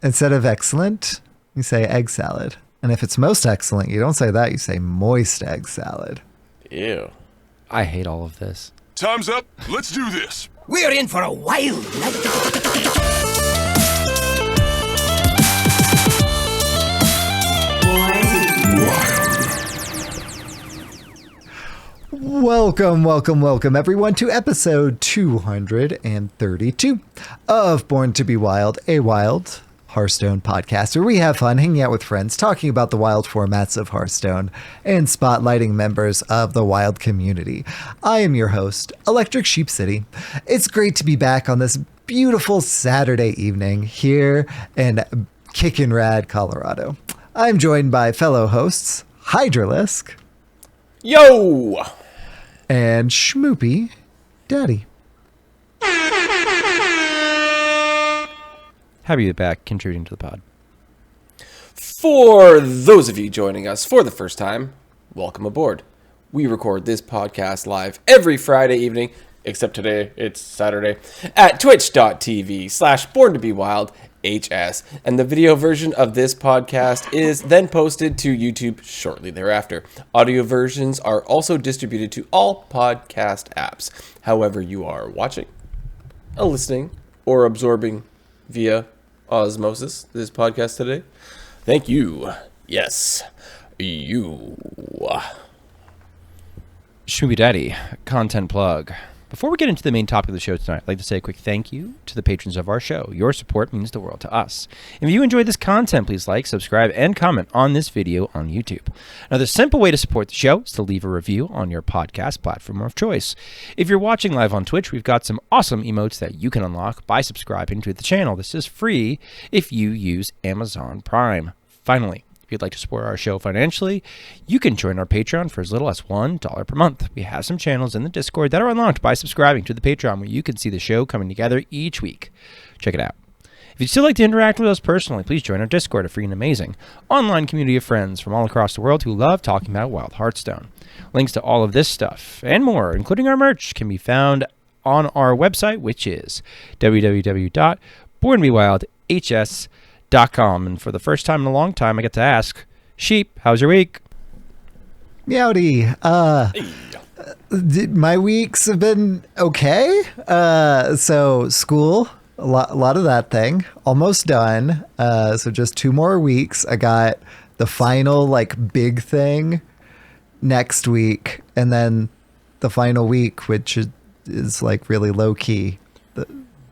Instead of excellent, you say egg salad. And if it's most excellent, you don't say that, you say moist egg salad. Ew. I hate all of this. Time's up. Let's do this. We're in for a wild night. Welcome, everyone, to episode 232 of Born to be Wild, a Wild Hearthstone podcast, where we have fun hanging out with friends, talking about the wild formats of Hearthstone, and spotlighting members of the wild community. I am your host, ElectricSheepCity. It's great to be back on this beautiful Saturday evening here in Kickin' Rad, Colorado. I'm joined by fellow hosts, Hydralisk. Yo! And Schmoopydady. Happy to be back contributing to the pod. For those of you joining us for the first time, welcome aboard. We record this podcast live every Friday evening, except today, it's Saturday, at twitch.tv/borntobewildhs, and the video version of this podcast is then posted to YouTube shortly thereafter. Audio versions are also distributed to all podcast apps. However you are watching, listening, or absorbing via osmosis this podcast today, thank you. Yes, you. Schmoopydady, content plug. Before we get into the main topic of the show tonight, I'd like to say a quick thank you to the patrons of our show. Your support means the world to us. If you enjoyed this content, please like, subscribe, and comment on this video on YouTube. Another simple way to support the show is to leave a review on your podcast platform of choice. If you're watching live on Twitch, we've got some awesome emotes that you can unlock by subscribing to the channel. This is free if you use Amazon Prime. Finally, if you'd like to support our show financially, you can join our Patreon for as little as $1 per month. We have some channels in the Discord that are unlocked by subscribing to the Patreon, where you can see the show coming together each week. Check it out. If you'd still like to interact with us personally, please join our Discord, a free and amazing online community of friends from all across the world who love talking about Wild Hearthstone. Links to all of this stuff and more, including our merch, can be found on our website, which is www.borntobewildhs.com. And for the first time in a long time, I get to ask, Sheep, how's your week? Meowdy. My weeks have been okay. So school, a lot of that thing, almost done. So just 2 more weeks. I got the final big thing next week, and then the final week, which is really low key.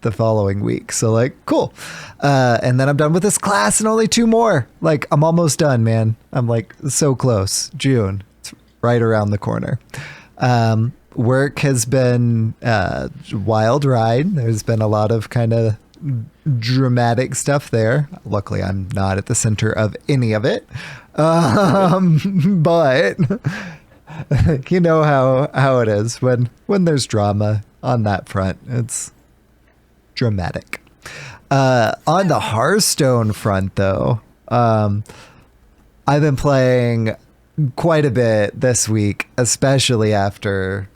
The following week. So cool. And then I'm done with this class and only 2 more. I'm almost done, man. I'm so close. June. It's right around the corner. Work has been wild ride. There's been a lot of kind of dramatic stuff there. Luckily, I'm not at the center of any of it. But you know how it is when there's drama on that front. It's dramatic. On the Hearthstone front, though, I've been playing quite a bit this week, especially after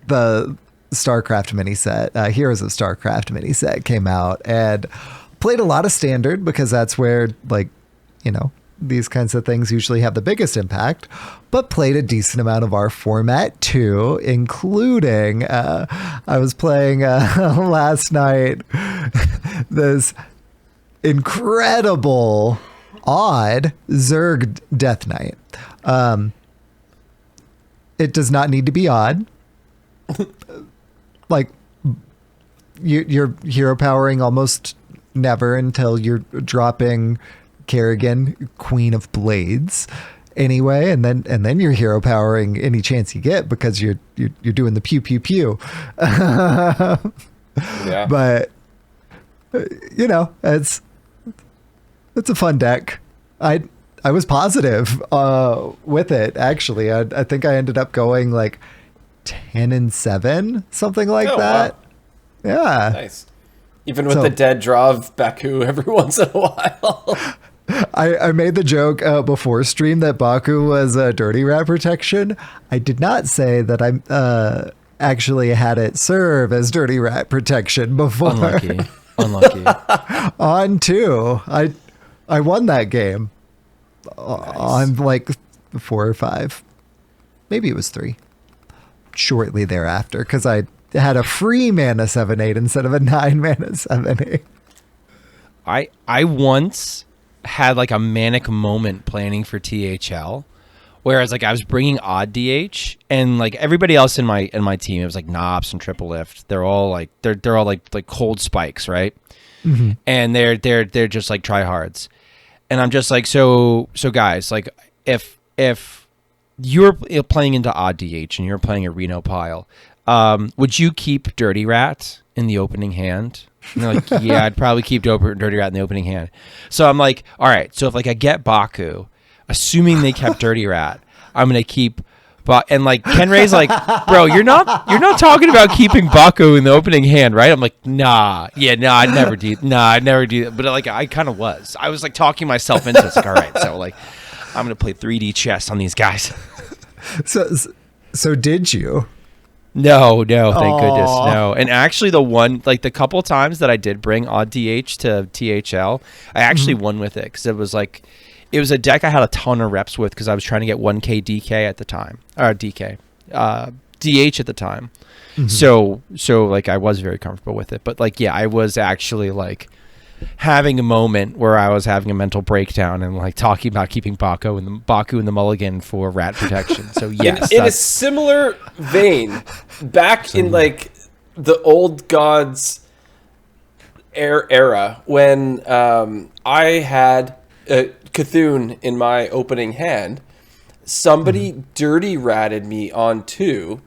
the StarCraft mini set, Heroes of StarCraft mini set came out, and played a lot of Standard because that's where, these kinds of things usually have the biggest impact, but played a decent amount of our format too, including I was playing last night this incredible odd Zerg Death Knight. It does not need to be odd. You're hero powering almost never until you're dropping Kerrigan, Queen of Blades, anyway, and then you're hero powering any chance you get because you're doing the pew pew pew. Yeah. But it's a fun deck. I was positive with it, actually. I think I ended up going 10-7, something like that. Wow. Yeah. Nice. Even with the dead draw of Baku every once in a while. I made the joke before stream that Baku was a dirty rat protection. I did not say that I actually had it serve as dirty rat protection before. Unlucky. Unlucky. On 2. I won that game. On like 4 or 5. Maybe it was 3. Shortly thereafter, because I had a free mana 7/8 instead of a 9 mana 7/8. I once had like a manic moment planning for THL, whereas like I was bringing odd DH, and like everybody else in my team, it was like Knops and Triple Lift. They're all like they're all like cold spikes, right? Mm-hmm. And they're just like tryhards, and I'm just like so guys, like if you're playing into odd DH and you're playing a Reno pile, would you keep Dirty Rat in the opening hand? And they're like, yeah, I'd probably keep Dirty Rat in the opening hand. So I'm like, all right, so if like I get Baku, assuming they kept Dirty Rat, I'm gonna keep. And like Ken Ray's like, bro, you're not talking about keeping Baku in the opening hand, right? I'm like, I'd never do that. But like I kind of was. I was like talking myself into it. It's like, all right, so like I'm gonna play 3D chess on these guys. So did you? No, thank goodness, no. And actually, the couple times that I did bring odd DH to THL, I actually won with it because it was a deck I had a ton of reps with because I was trying to get 1K DK at the time, or DK, DH at the time. Mm-hmm. So like I was very comfortable with it, but like yeah, I was actually like having a moment where I was having a mental breakdown and like talking about keeping Baku in the mulligan for rat protection. So yes, in a similar vein, back in like the old gods era when I had Cthulhu in my opening hand, somebody dirty ratted me on 2,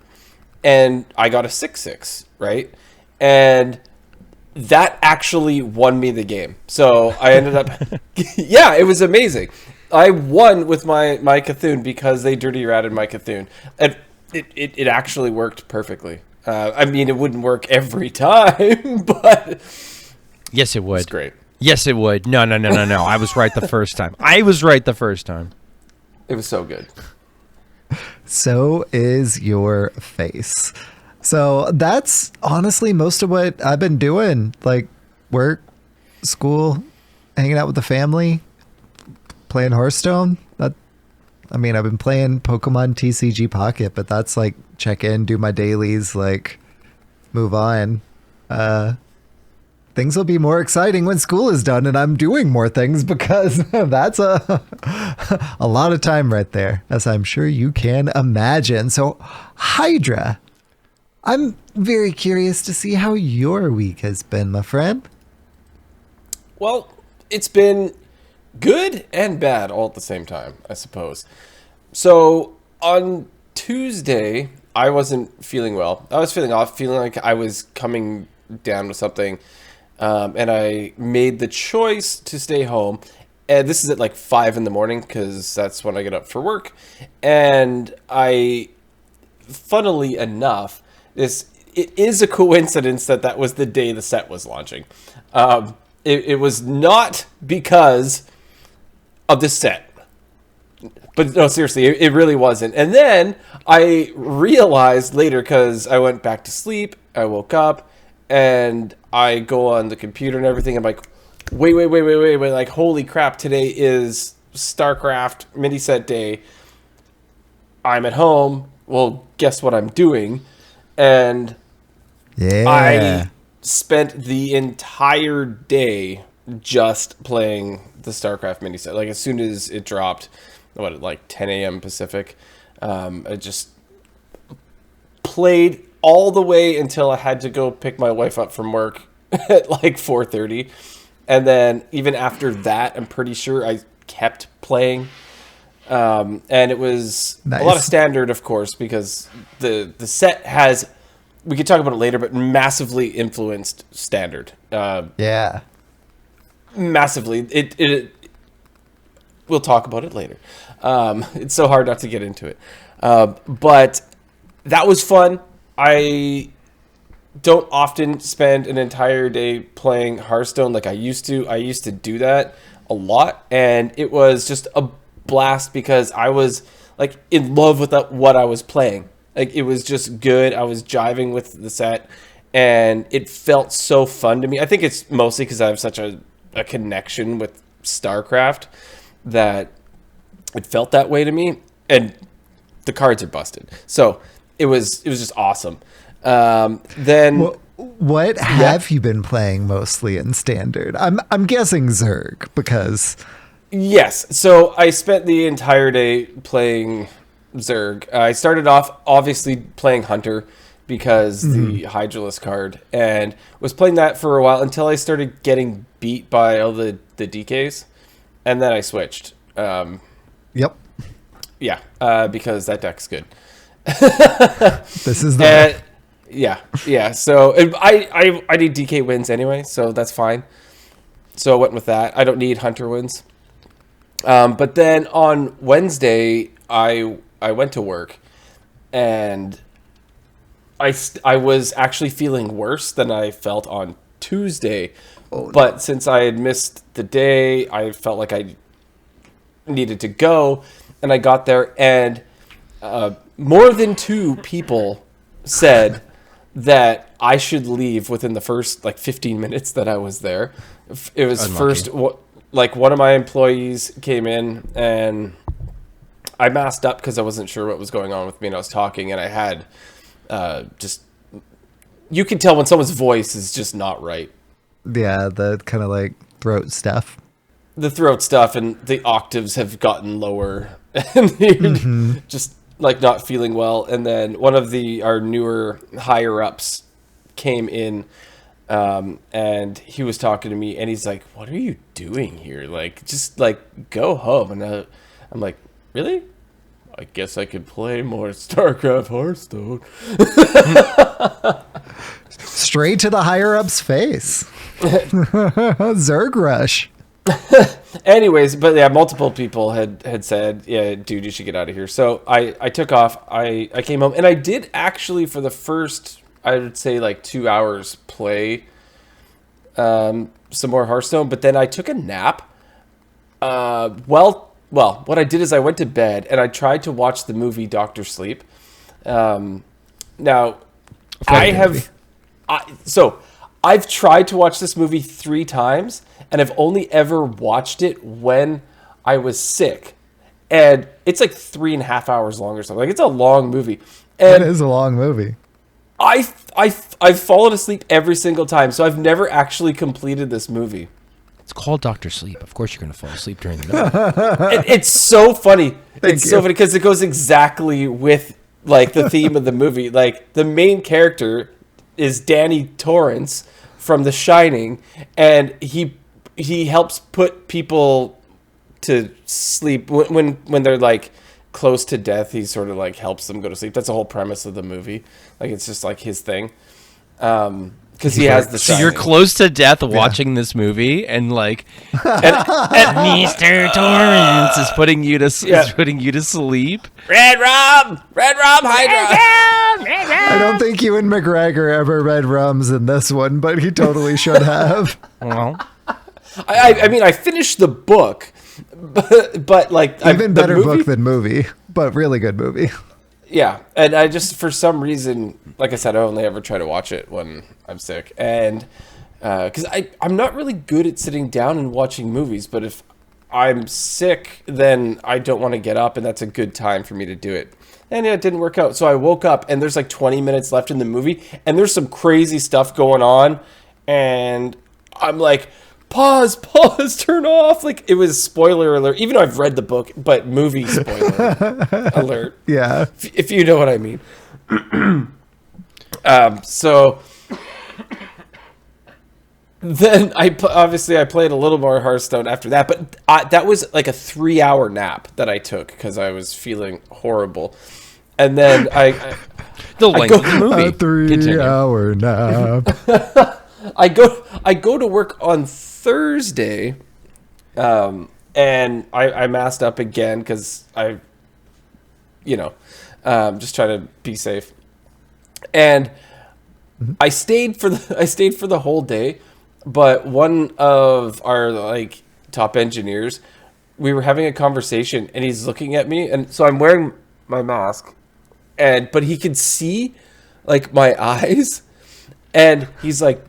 and I got a 6/6, right? And that actually won me the game. So I ended up, yeah, it was amazing. I won with my Cthulhu because they dirty ratted my Cthulhu, and it actually worked perfectly. I mean, it wouldn't work every time, but yes, it would. It's great. Yes, it would. No. I was right the first time. It was so good. So is your face. So that's honestly most of what I've been doing. Like work, school, hanging out with the family, playing Hearthstone. I've been playing Pokemon TCG Pocket, but that's like check in, do my dailies, like move on. Things will be more exciting when school is done and I'm doing more things because that's a lot of time right there, as I'm sure you can imagine. So Hydra, I'm very curious to see how your week has been, my friend. Well, it's been good and bad all at the same time, I suppose. So on Tuesday, I wasn't feeling well. I was feeling off, feeling like I was coming down with something. And I made the choice to stay home. And this is at like 5 a.m. because that's when I get up for work. And funnily enough, it is a coincidence that was the day the set was launching. It was not because of the set. But no, seriously, it really wasn't. And then I realized later, because I went back to sleep, I woke up, and I go on the computer and everything. I'm like, wait. Like, holy crap, today is StarCraft mini set day. I'm at home. Well, guess what I'm doing? And yeah, I spent the entire day just playing the StarCraft mini set. Like, as soon as it dropped, at like 10 a.m. Pacific, I just played all the way until I had to go pick my wife up from work at like 4:30. And then even after that, I'm pretty sure I kept playing. And it was nice. A lot of standard, of course, because the set has, we could talk about it later, but massively influenced standard. Yeah. Massively. It we'll talk about it later. It's so hard not to get into it. But that was fun. I don't often spend an entire day playing Hearthstone like I used to. I used to do that a lot, and it was just a blast because I was like in love with what I was playing. Like, it was just good. I was jiving with the set, and it felt so fun to me. I think it's mostly because I have such a connection with StarCraft that it felt that way to me, and the cards are busted. So it was just awesome. Then what have you been playing mostly in Standard? I'm guessing Zerg because yes. So I spent the entire day playing Zerg. I started off obviously playing Hunter because the Hydralisk card, and was playing that for a while until I started getting beat by all the DKs, and then I switched. Yep. Yeah, because that deck's good. This is the yeah. So I need DK wins anyway, so that's fine. So I went with that. I don't need Hunter wins. But then on Wednesday, I went to work, and I was actually feeling worse than I felt on Tuesday. Oh, no. But since I had missed the day, I felt like I needed to go, and I got there, and more than 2 people said that I should leave within the first 15 minutes that I was there. It was Unlucky. one of my employees came in, and I masked up because I wasn't sure what was going on with me, and I was talking, and I had just, you can tell when someone's voice is just not right. Yeah, the kind of throat stuff. The throat stuff, and the octaves have gotten lower, and you're just not feeling well. And then one of our newer higher ups came in, and he was talking to me, and he's like, "What are you doing here? Just go home." And I'm like, "Really? I guess I could play more StarCraft Hearthstone." Straight to the higher up's face. Zerg rush. Anyways, but yeah, multiple people had said, "Yeah, dude, you should get out of here." So I took off. I came home, and I did actually, for the first, I would say 2 hours, play some more Hearthstone. But then I took a nap. Well, what I did is I went to bed, and I tried to watch the movie Doctor Sleep. Now, I've tried to watch this movie 3 times, and I've only ever watched it when I was sick. And it's 3.5 hours long or something. It's a long movie. And It is a long movie. I've fallen asleep every single time, so I've never actually completed this movie. It's called Dr. Sleep. Of course you're going to fall asleep during the night. It's so funny. Thank It's you. so funny because it goes exactly with the theme of the movie. The main character is Danny Torrance from The Shining, and he helps put people to sleep when they're close to death. He sort of helps them go to sleep. That's the whole premise of the movie. It's just his thing. Because he has the. So you're close to death watching this movie, and Mr. Torrance is putting you to sleep. Red Rum, Hydra. I don't think Ewan McGregor ever read Rums in this one, but he totally should have. Well, I mean, I finished the book, but Even the better movie, book than movie, but really good movie. yeah. And I just, for some reason, like I said, I only ever try to watch it when I'm sick, and because I'm not really good at sitting down and watching movies, but if I'm sick, then I don't want to get up, and that's a good time for me to do it. And it didn't work out. So I woke up, and there's 20 minutes left in the movie, and there's some crazy stuff going on, and I'm like, pause, turn off. It was spoiler alert, even though I've read the book, but movie spoiler alert. Yeah. If you know what I mean. So then I played a little more Hearthstone after that, but that was a 3-hour nap that I took because I was feeling horrible. And then the length of the movie. A 3-hour nap. I go to work on Thursday, and I masked up again because just trying to be safe. And I stayed for the whole day, but one of our top engineers, we were having a conversation, and he's looking at me, and so I'm wearing my mask, but he could see my eyes. And he's like,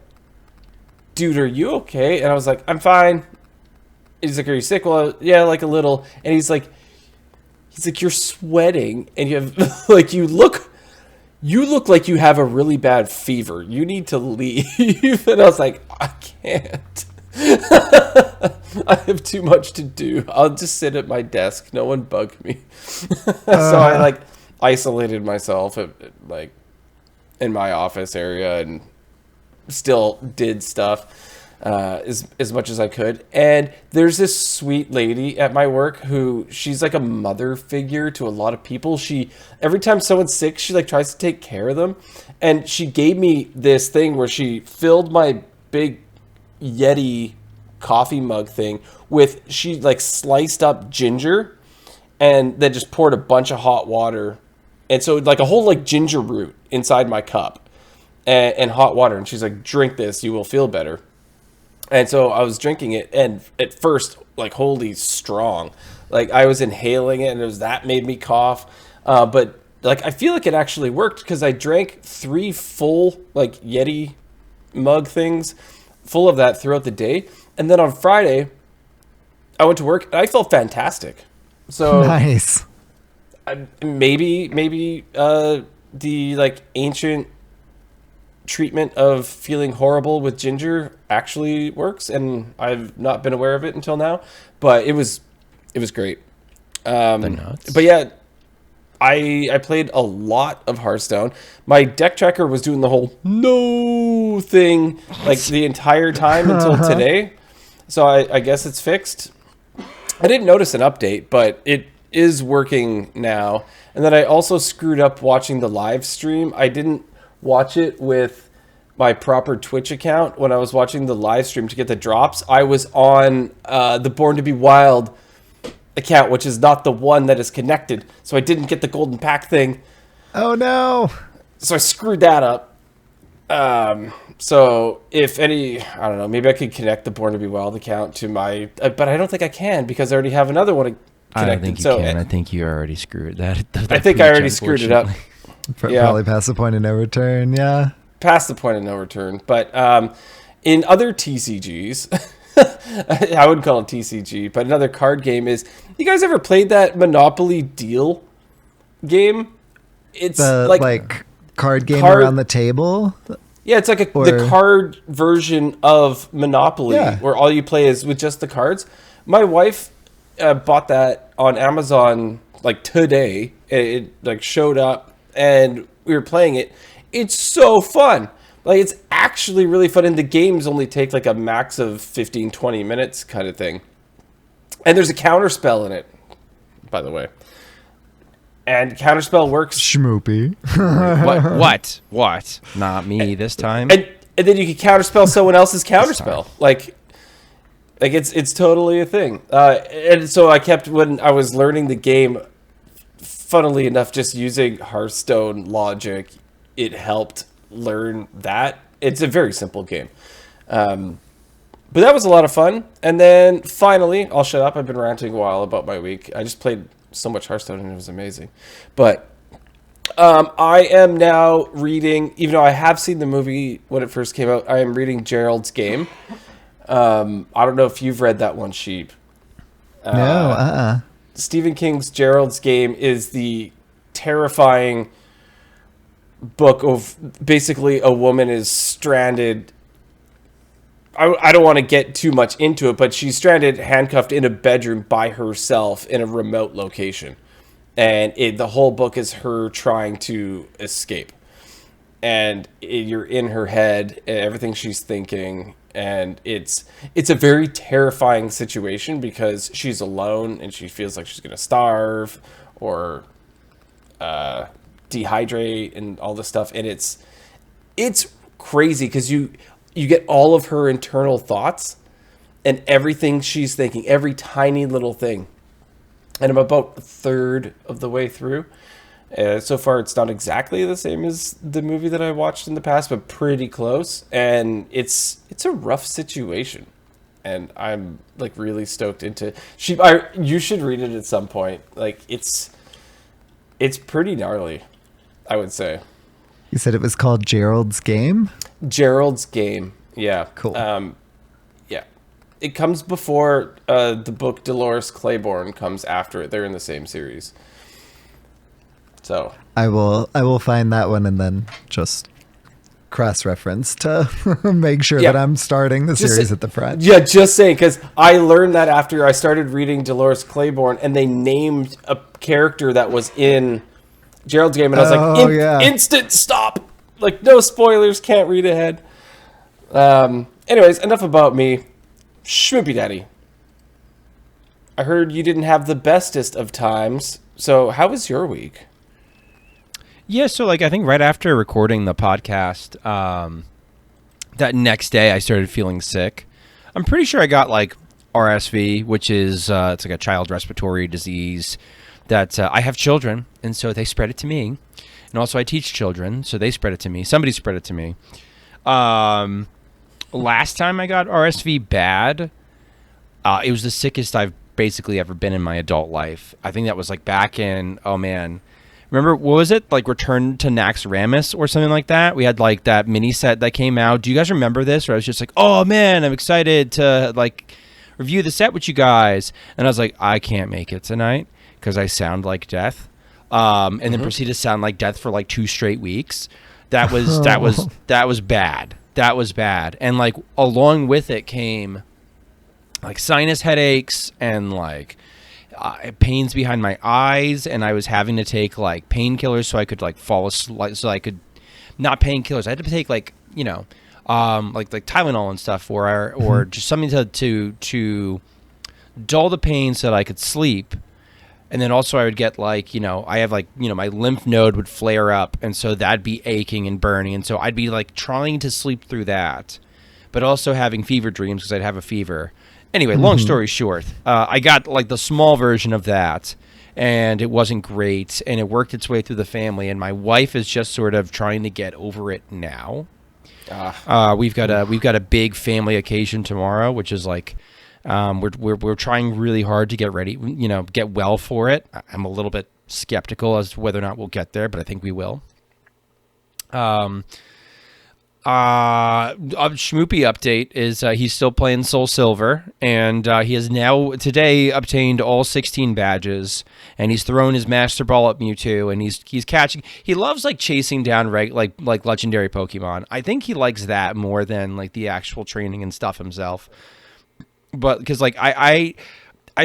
dude, are you okay? And I was like, I'm fine. He's like, are you sick? Well, yeah, like a little. And he's like, you're sweating and you have like, you look like you have a really bad fever. You need to leave. And I was like, I can't. I have too much to do. I'll just sit at my desk. No one bug me. So I like isolated myself like in my office area and still did stuff as much as I could. And there's this sweet lady at my work who she's like a mother figure to a lot of people. She every time someone's sick, she like tries to take care of them. And she gave me this thing where she filled my big Yeti coffee mug thing with, she like sliced up ginger and then just poured a bunch of hot water. And so like a whole like ginger root inside my cup and hot water. And she's like, drink this, you will feel better. And so I was drinking it, and at first, like, holy strong. Like, I was inhaling it, and that made me cough. But, like, I feel like it actually worked, because I drank 3 full, like, Yeti mug things, full of that throughout the day. And then on Friday, I went to work, and I felt fantastic. So Nice. maybe the, like, ancient treatment of feeling horrible with ginger actually works, and I've not been aware of it until now, but it was great. But yeah, I played a lot of Hearthstone. My deck tracker was doing the whole no thing like the entire time until today, so I guess it's fixed. I didn't notice an update, but it is working now. And then I also screwed up watching the live stream. I didn't watch it with my proper Twitch account. When I was watching the live stream to get the drops, I was on the Born to Be Wild account, which is not the one that is connected. So I didn't get the golden pack thing. Oh no. So I screwed that up. So if any, I don't know, maybe I could connect the Born to Be Wild account to my, but I don't think I can because I already have another one connected. I don't think you can. I think you already screwed that. I think I already screwed it up. Probably past the point of no return. Yeah. Past the point of no return. But in other TCGs, I wouldn't call it TCG, but another card game is, you guys ever played that Monopoly Deal game? It's The like card game around the table. Yeah, it's like the card version of Monopoly, where all you play is with just the cards. My wife bought that on Amazon like today. It like showed up and we were playing it. It's so fun. Like, it's actually really fun, and the games only take like a max of 15-20 minutes kind of thing. And there's a counterspell in it, by the way. And counterspell works. Schmoopy. What? Not me this time. And then you can counterspell someone else's counterspell. Like it's totally a thing. And so I kept, when I was learning the game, funnily enough, just using Hearthstone logic, it helped learn that. It's a very simple game. But that was a lot of fun. And then finally, I'll shut up. I've been ranting a while about my week. I just played so much Hearthstone and it was amazing. But I am now reading, even though I have seen the movie when it first came out, I am reading Gerald's Game. I don't know if you've read that one, Sheep. No, Stephen King's Gerald's Game is the terrifying book of basically a woman is stranded. I don't want to get too much into it, but she's stranded, handcuffed in a bedroom by herself in a remote location. And the whole book is her trying to escape. And you're in her head, everything she's thinking. And it's a very terrifying situation because she's alone and she feels like she's going to starve or dehydrate and all this stuff. And it's crazy because you get all of her internal thoughts and everything she's thinking, every tiny little thing. And I'm about a third of the way through. So far, it's not exactly the same as the movie that I watched in the past, but pretty close. And it's a rough situation. And I'm like really stoked into. You should read it at some point. Like it's pretty gnarly, I would say. You said it was called Gerald's Game? Gerald's Game. Yeah. Cool. Yeah. It comes before the book Dolores Claiborne comes after it. They're in the same series. So I will find that one and then just cross-reference to make sure Yeah. that I'm starting the Just series say- at the front. yeah, just saying, because I learned that after I started reading Dolores Claiborne, and they named a character that was in Gerald's Game, and I was Oh, like, yeah. instant stop! Like, no spoilers, can't read ahead. Anyways, enough about me. Schmoopydady. I heard you didn't have the bestest of times, so how was your week? Yeah, so like I think right after recording the podcast, that next day I started feeling sick. I'm pretty sure I got like RSV, which is it's like a child respiratory disease that I have children, and so they spread it to me. And also I teach children, so they spread it to me. Somebody spread it to me. Last time I got RSV bad, it was the sickest I've basically ever been in my adult life. I think that was like back in, oh man, remember, what was it? Like Return to Naxxramas or something like that? We had like that mini set that came out. Do you guys remember this? Or I was just like, oh man, I'm excited to like review the set with you guys. And I was like, I can't make it tonight because I sound like death. And then proceeded to sound like death for like 2 straight weeks. That was bad. That was bad. And like along with it came like sinus headaches and like pains behind my eyes, and I was having to take like painkillers so I could like fall asleep, so I could not painkillers. I had to take like, you know, like Tylenol and stuff, or just something to dull the pain so that I could sleep. And then also I would get like, you know, I have like, you know, my lymph node would flare up, and so that'd be aching and burning, and so I'd be like trying to sleep through that, but also having fever dreams because I'd have a fever. Anyway, long story short, I got like the small version of that, and it wasn't great, and it worked its way through the family, and my wife is just sort of trying to get over it now. We've got a big family occasion tomorrow, which is like we're trying really hard to get ready, you know, get well for it. I'm a little bit skeptical as to whether or not we'll get there, but I think we will. Schmoopy update is he's still playing Soul Silver, and he has now today obtained all 16 badges, and he's thrown his Master Ball at Mewtwo, and he's catching. He loves like chasing down like legendary Pokemon. I think he likes that more than like the actual training and stuff himself. But because like I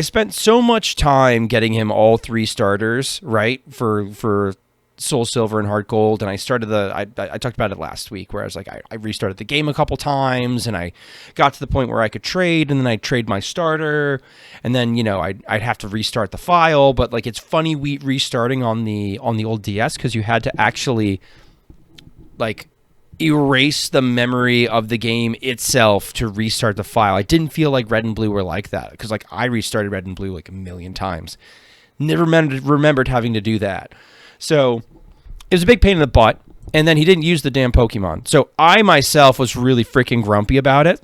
spent so much time getting him all 3 starters right for Soul Silver and Heart Gold, and I started I talked about it last week, where I was like I restarted the game a couple times, and I got to the point where I could trade, and then I'd trade my starter, and then, you know, I'd have to restart the file. But like, it's funny restarting on the old DS, because you had to actually like erase the memory of the game itself to restart the file. I didn't feel like Red and Blue were like that, because like I restarted Red and Blue like a million times, never remembered having to do that. So it was a big pain in the butt, and then he didn't use the damn Pokemon. So I myself was really freaking grumpy about it.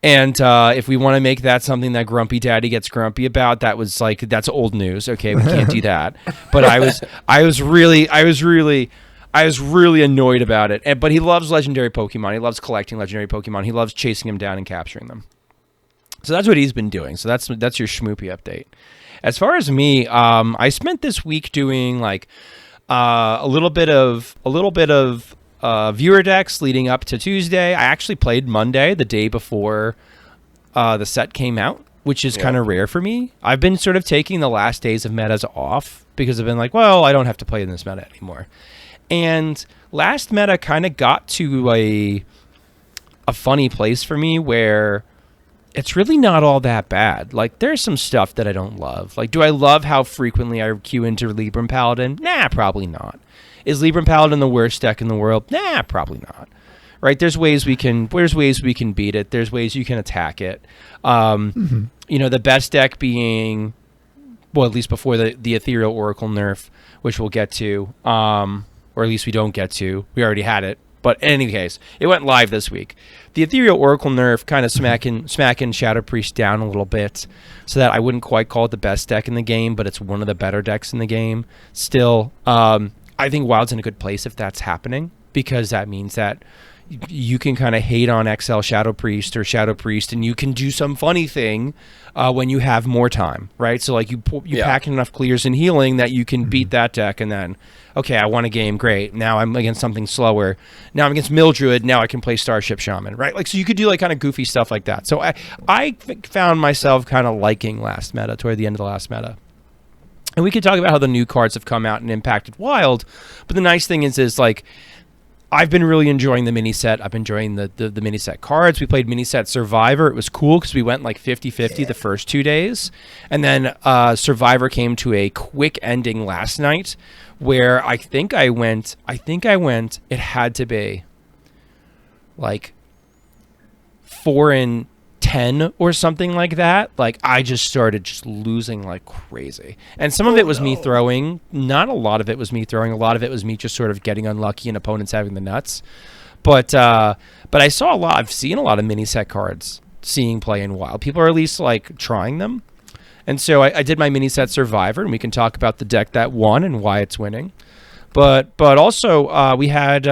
And if we want to make that something that Grumpy Daddy gets grumpy about, that's old news. Okay, we can't do that. But I was really annoyed about it. But he loves legendary Pokemon. He loves collecting legendary Pokemon. He loves chasing them down and capturing them. So that's what he's been doing. So that's your Schmoopy update. As far as me, I spent this week doing like a little bit of viewer decks leading up to Tuesday. I actually played Monday, the day before the set came out, which is kind of rare for me. I've been sort of taking the last days of metas off because I've been like, well, I don't have to play in this meta anymore. And last meta kind of got to a funny place for me where it's really not all that bad. Like, there's some stuff that I don't love. Like, do I love how frequently I queue into Libram Paladin? Nah, probably not. Is Libram Paladin the worst deck in the world? Nah, probably not. Right? There's ways we can beat it. There's ways you can attack it. You know, the best deck being, well, at least before the Ethereal Oracle nerf, which we'll get to, or at least we don't get to. We already had it. But in any case, it went live this week. The Ethereal Oracle nerf kind of smacking Shadow Priest down a little bit, so that I wouldn't quite call it the best deck in the game, but it's one of the better decks in the game. Still, I think Wild's in a good place if that's happening. because that means that you can kind of hate on XL Shadow Priest or Shadow Priest, and you can do some funny thing when you have more time, right? So like you pack in enough clears and healing that you can beat that deck, and then, okay, I won a game, great. Now I'm against something slower. Now I'm against Mildruid. Now I can play Starship Shaman, right? Like, so you could do like kind of goofy stuff like that. So I found myself kind of liking last meta, toward the end of the last meta. And we could talk about how the new cards have come out and impacted Wild, but the nice thing is like, I've been really enjoying the mini set. I've been enjoying the mini set cards. We played mini set Survivor. It was cool because we went like 50-50 the first 2 days. And then Survivor came to a quick ending last night where I think I went, it had to be like 4-10 or something like that. Like I just started just losing like crazy. And some of it was me throwing. Not a lot of it was me throwing. A lot of it was me just sort of getting unlucky and opponents having the nuts. But I saw a lot. I've seen a lot of mini set cards seeing play in Wild. People are at least like trying them. And so I did my mini set Survivor, and we can talk about the deck that won and why it's winning. But also we had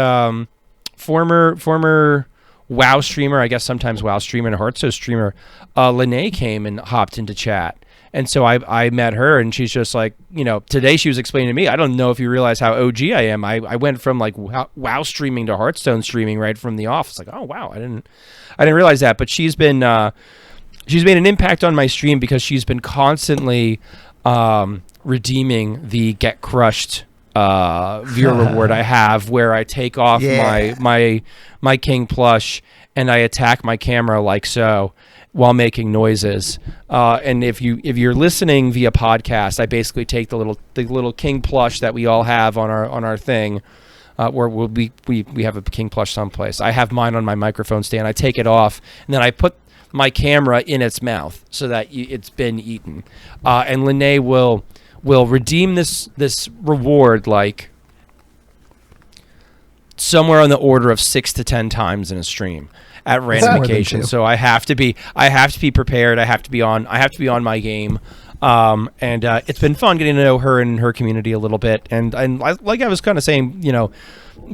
former WoW streamer, I guess sometimes WoW streamer and Hearthstone streamer, Lene came and hopped into chat. And so I met her, and she's just like, you know, today she was explaining to me, I don't know if you realize how OG I am. I went from like WoW streaming to Hearthstone streaming right from the off. It's like, oh wow, I didn't realize that. But she's made an impact on my stream because she's been constantly redeeming the Get Crushed viewer reward I have, where I take off my King plush and I attack my camera like so while making noises. And if you're listening via podcast, I basically take the little King plush that we all have on our thing, where we have a King plush someplace. I have mine on my microphone stand. I take it off and then I put my camera in its mouth so that it's been eaten. And Lene will redeem this reward like somewhere on the order of 6 to 10 times in a stream at random occasions. So I have to be prepared. I have to be on my game. And it's been fun getting to know her and her community a little bit. And like I was kind of saying, you know,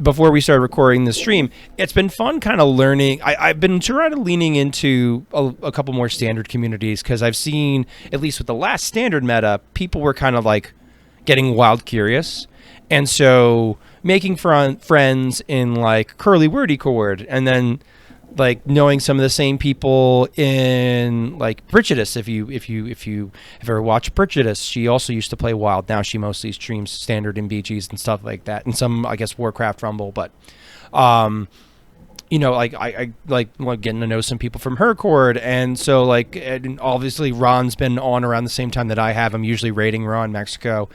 before we started recording the stream, it's been fun kind of learning. I've been trying to leaning into a couple more standard communities, because I've seen, at least with the last standard meta, people were kind of like getting wild curious. And so making friends in like Curly Wordy Chord, and then like knowing some of the same people in like Prejudice. If you have ever watched Prejudice, she also used to play Wild. Now she mostly streams standard MBGs and stuff like that, and some, I guess, Warcraft Rumble. But you know, like I like getting to know some people from her chord, and so like, and obviously Ron's been on around the same time that I have. I'm usually raiding Ron Mexico.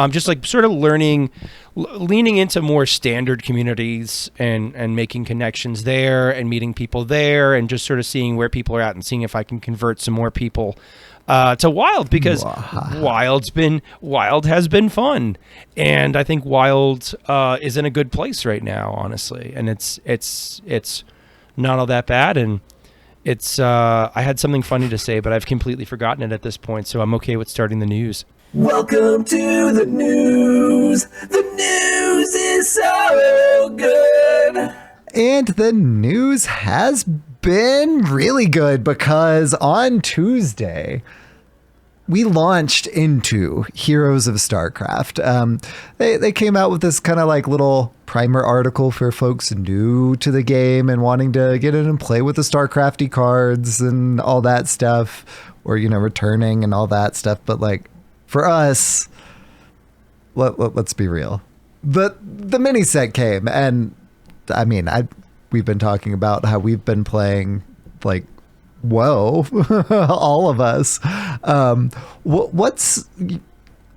Just like sort of learning, leaning into more standard communities and making connections there and meeting people there, and just sort of seeing where people are at and seeing if I can convert some more people to Wild, because Wild has been fun, and I think Wild is in a good place right now, honestly, and it's not all that bad, and it's I had something funny to say, but I've completely forgotten it at this point, so I'm okay with starting the news. Welcome to the news. The news is so good. And the news has been really good, because on Tuesday we launched into Heroes of StarCraft. They came out with this kind of like little primer article for folks new to the game and wanting to get in and play with the StarCrafty cards and all that stuff, or, you know, returning and all that stuff. But like for us, let's be real. The mini set came, and I mean, we've been talking about how we've been playing like, whoa, all of us. What's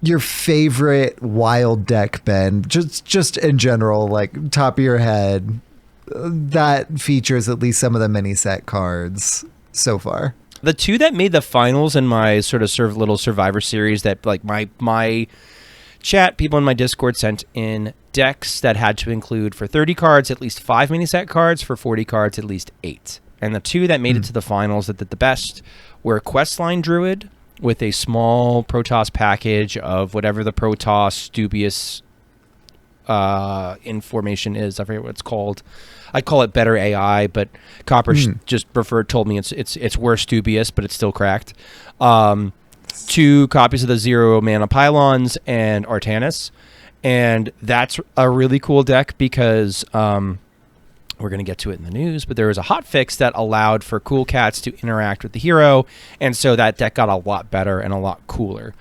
your favorite Wild deck, Ben? Just in general, like top of your head, that features at least some of the mini set cards so far. The two that made the finals in my sort of little Survivor series, that like my chat people in my Discord sent in decks that had to include, for 30 cards, at least 5 mini set cards, for 40 cards, at least 8. And the two that made it to the finals that did the best were Questline Druid with a small Protoss package of whatever the Protoss dubious information is. I forget what it's called. I call it better AI, but Copper just told me it's worse dubious, but it's still cracked. 2 copies of the 0 mana pylons and Artanis, and that's a really cool deck because we're going to get to it in the news, but there was a hotfix that allowed for cool cats to interact with the hero, and so that deck got a lot better and a lot cooler.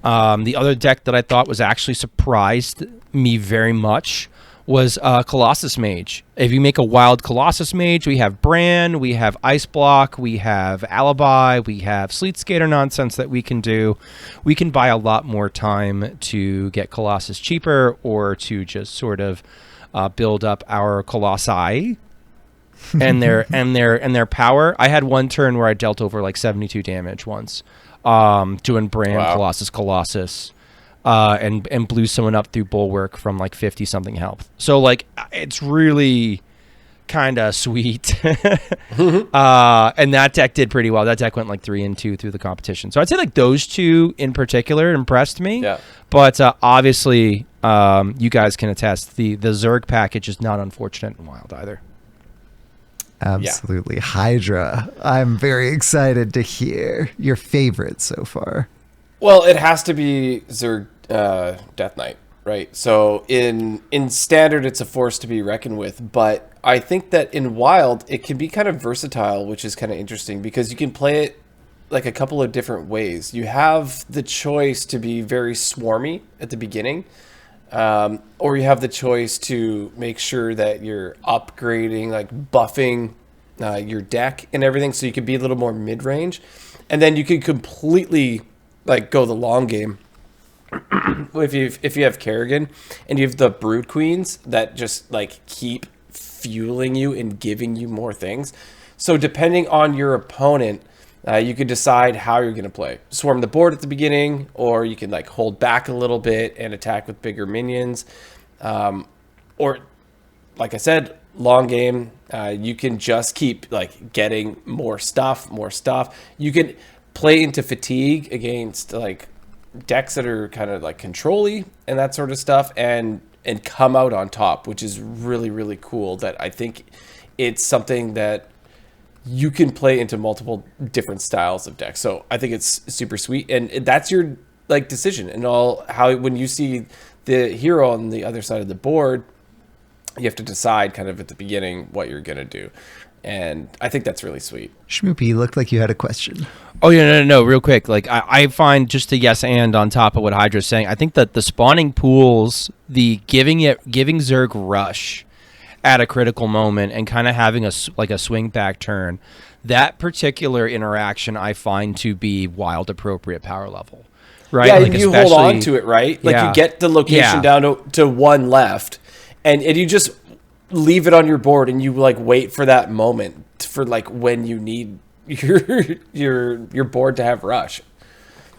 The other deck that I thought was actually surprised me very much was Colossus Mage. If you make a wild Colossus Mage, we have Bran, we have Ice Block, we have Alibi, we have Sleet Skater nonsense that we can do. We can buy a lot more time to get Colossus cheaper or to just sort of build up our Colossi and their power. I had one turn where I dealt over like 72 damage once, doing Bran, Colossus, and blew someone up through Bulwark from like 50 something health. So like it's really kind of sweet. And that deck did pretty well. That deck went like 3-2 through the competition. So I'd say like those 2 in particular impressed me. Yeah. But obviously, you guys can attest the Zerg package is not unfortunate in Wild either. Absolutely. Yeah. Hydra, I'm very excited to hear your favorite so far. Well, it has to be Zerg Death Knight, right? So in Standard, it's a force to be reckoned with, but I think that in Wild, it can be kind of versatile, which is kind of interesting because you can play it like a couple of different ways. You have the choice to be very swarmy at the beginning, or you have the choice to make sure that you're upgrading, like buffing your deck and everything, so you could be a little more mid-range. And then you could completely like go the long game. If you have Kerrigan and you have the Brood Queens that just like keep fueling you and giving you more things. So depending on your opponent, you could decide how you're going to play. Swarm the board at the beginning, or you can like hold back a little bit and attack with bigger minions. Or like I said, long game, you can just keep like getting more stuff. You can play into fatigue against like decks that are kind of like control-y and that sort of stuff, and come out on top, which is really, really cool. That I think it's something that you can play into multiple different styles of decks. So I think it's super sweet, and that's your like decision and all. How when you see the hero on the other side of the board, you have to decide kind of at the beginning what you're gonna do. And I think that's really sweet. Schmoopy, looked like you had a question. Oh, yeah, no, real quick. Like, I find just a yes and on top of what Hydra's saying, I think that the spawning pools, the giving Zerg rush at a critical moment and kind of having a swing back turn, that particular interaction I find to be Wild appropriate power level. Right? Yeah, like, you hold on to it, right? Like, you get the location down to 1 left, and you just leave it on your board, and you like wait for that moment for like when you need your board to have rush.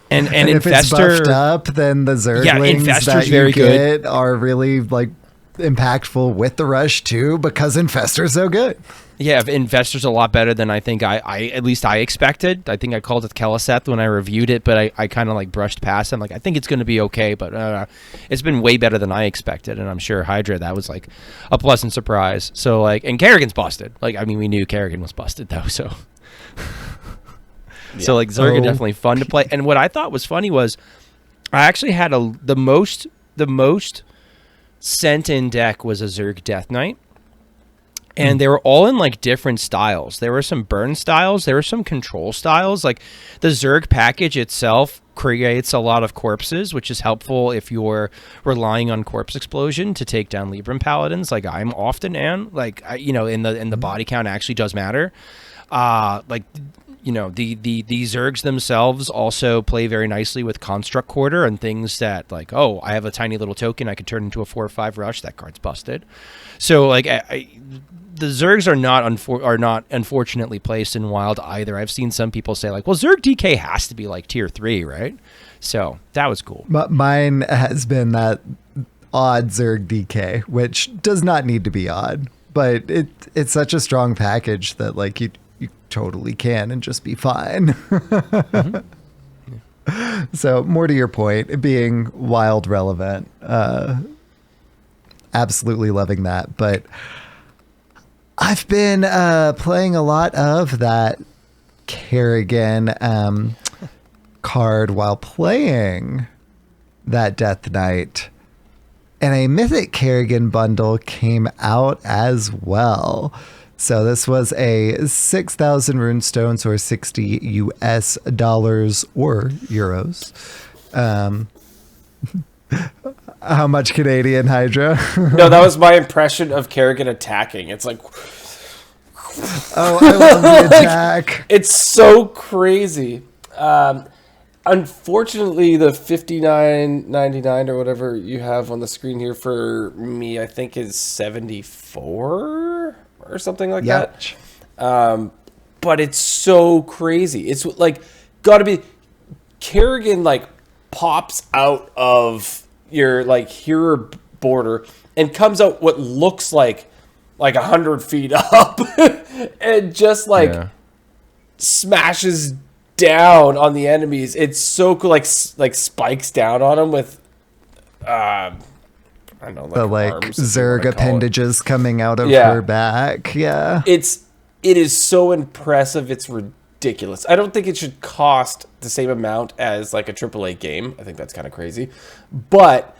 And if it's buffed up, then the Zerglings that you get are really like impactful with the rush too, because Infestor's so good. Yeah, Infestor's a lot better than I think I at least I expected. I think I called it Keleseth when I reviewed it, but I kind of like brushed past it. I'm like, I think it's going to be okay, but it's been way better than I expected, and I'm sure Hydra, that was like a pleasant surprise. So like, and Kerrigan's busted. Like, I mean, we knew Kerrigan was busted though, so. So like Zerg are definitely fun to play. And what I thought was funny was I actually had the most sent in deck was a Zerg Death Knight. And they were all in like different styles. There were some burn styles. There were some control styles. Like the Zerg package itself creates a lot of corpses, which is helpful if you're relying on corpse explosion to take down Libram Paladins, like I'm often am. Like in the body count actually does matter. The Zergs themselves also play very nicely with Construct Quarter and things that like, oh, I have a tiny little token I could turn into a 4 or 5 rush. That card's busted. So like the Zergs are not unfortunately placed in Wild either. I've seen some people say like, well, Zerg DK has to be like tier 3, right? So that was cool. Mine has been that odd Zerg DK, which does not need to be odd, but it's such a strong package that like you totally can and just be fine. Mm-hmm. Yeah. So more to your point, being Wild relevant, absolutely loving that. But I've been playing a lot of that Kerrigan card while playing that Death Knight. And a Mythic Kerrigan bundle came out as well. So this was a 6,000 runestones or 60 US dollars or euros. How much Canadian, Hydra? No, that was my impression of Kerrigan attacking. It's like, Oh, I love the attack. it's so crazy. Unfortunately, the $59.99 or whatever you have on the screen here for me, I think is 74 or something like Yep. that. But it's so crazy. It's like gotta be Kerrigan like pops out of your like hero border and comes out what looks like 100 feet up and just like smashes down on the enemies. It's so cool, like spikes down on them with I don't know, The like arms, if you Zerg wanna call it. appendages coming out of Yeah. her back. Yeah. It is so impressive. It's ridiculous. I don't think it should cost the same amount as like a AAA game. I think that's kind of crazy, but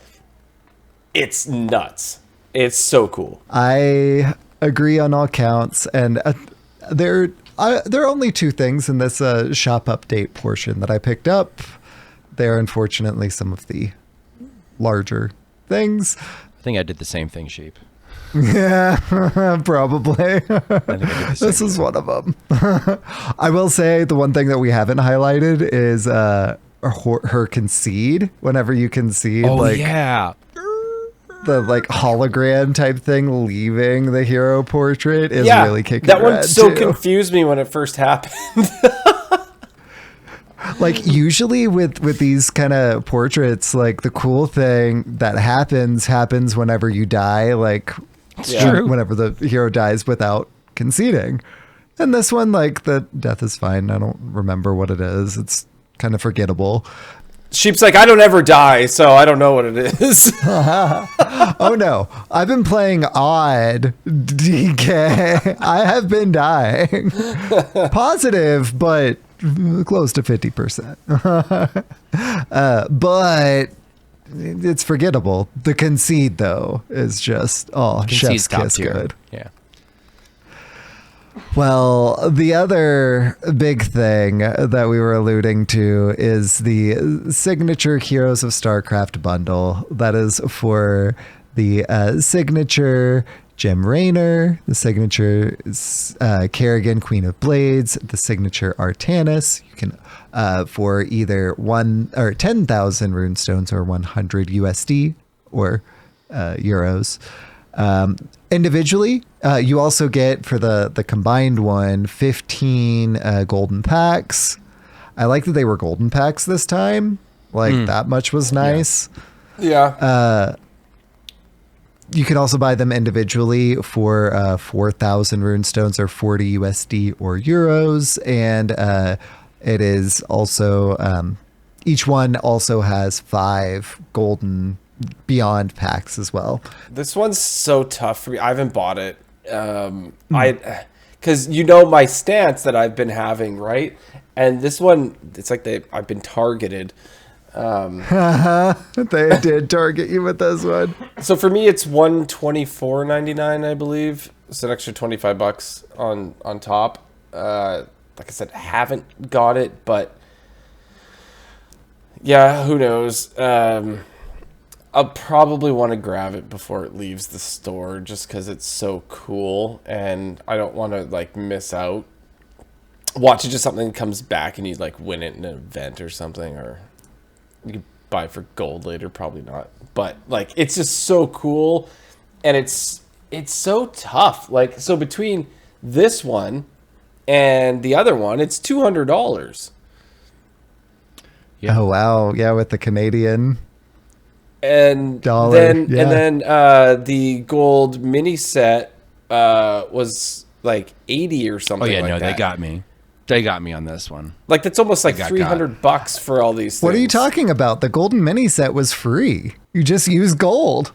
it's nuts. It's so cool. I agree on all counts, and there are only two things in this shop update portion that I picked up. They're unfortunately some of the larger things. I think I did the same thing, Sheep. Yeah, probably. I think I did the same This is one of them. I will say the one thing that we haven't highlighted is her concede. Whenever you concede, Oh, like yeah. the like hologram type thing leaving the hero portrait is Yeah, really kicking that one red, so too. confused me when it first happened. Like usually with these kind of portraits, like the cool thing that happens whenever you die, like true. whenever the hero dies without conceding. And this one, like the death is fine. I don't remember what it is. It's kind of forgettable. Sheep's like, I don't ever die, so I don't know what it is. Oh no, I've been playing odd DK. I have been dying. Positive, but close to 50%. But it's forgettable. The concede, though, is just, chef's kiss good. Yeah. Well, the other big thing that we were alluding to is the signature Heroes of StarCraft bundle. That is for the signature Gem Raynor, the signature Kerrigan, Queen of Blades, the signature Artanis. You can for either 1 or 10,000 runestones or 100 USD or euros. Individually, you also get for the combined one 15 golden packs. I like that they were golden packs this time. Like that much was nice. Yeah. You can also buy them individually for 4,000 runestones or 40 USD or euros. And it is also, each one also has 5 golden beyond packs as well. This one's so tough for me. I haven't bought it. Because you know my stance that I've been having, right? And this one, it's like I've been targeted. They did target you with this one. So for me, it's $124.99, I believe. It's an extra $25 on top. Like I said, haven't got it, but yeah, who knows? I'll probably want to grab it before it leaves the store, just because it's so cool, and I don't want to like miss out. Watch it, just something comes back and you like win it in an event or something, or you can buy it for gold later, probably not. But like, it's just so cool, and it's so tough. Like, so between this one and the other one, it's $200. Yeah. Oh wow, yeah, with the Canadian And dollar. then Yeah. and then the gold mini set was like 80 or Oh something. yeah, like no, that. they got me. They got me on this one. Like, that's almost like got $300 for all these things. What are you talking about? The golden mini set was free. You just use gold.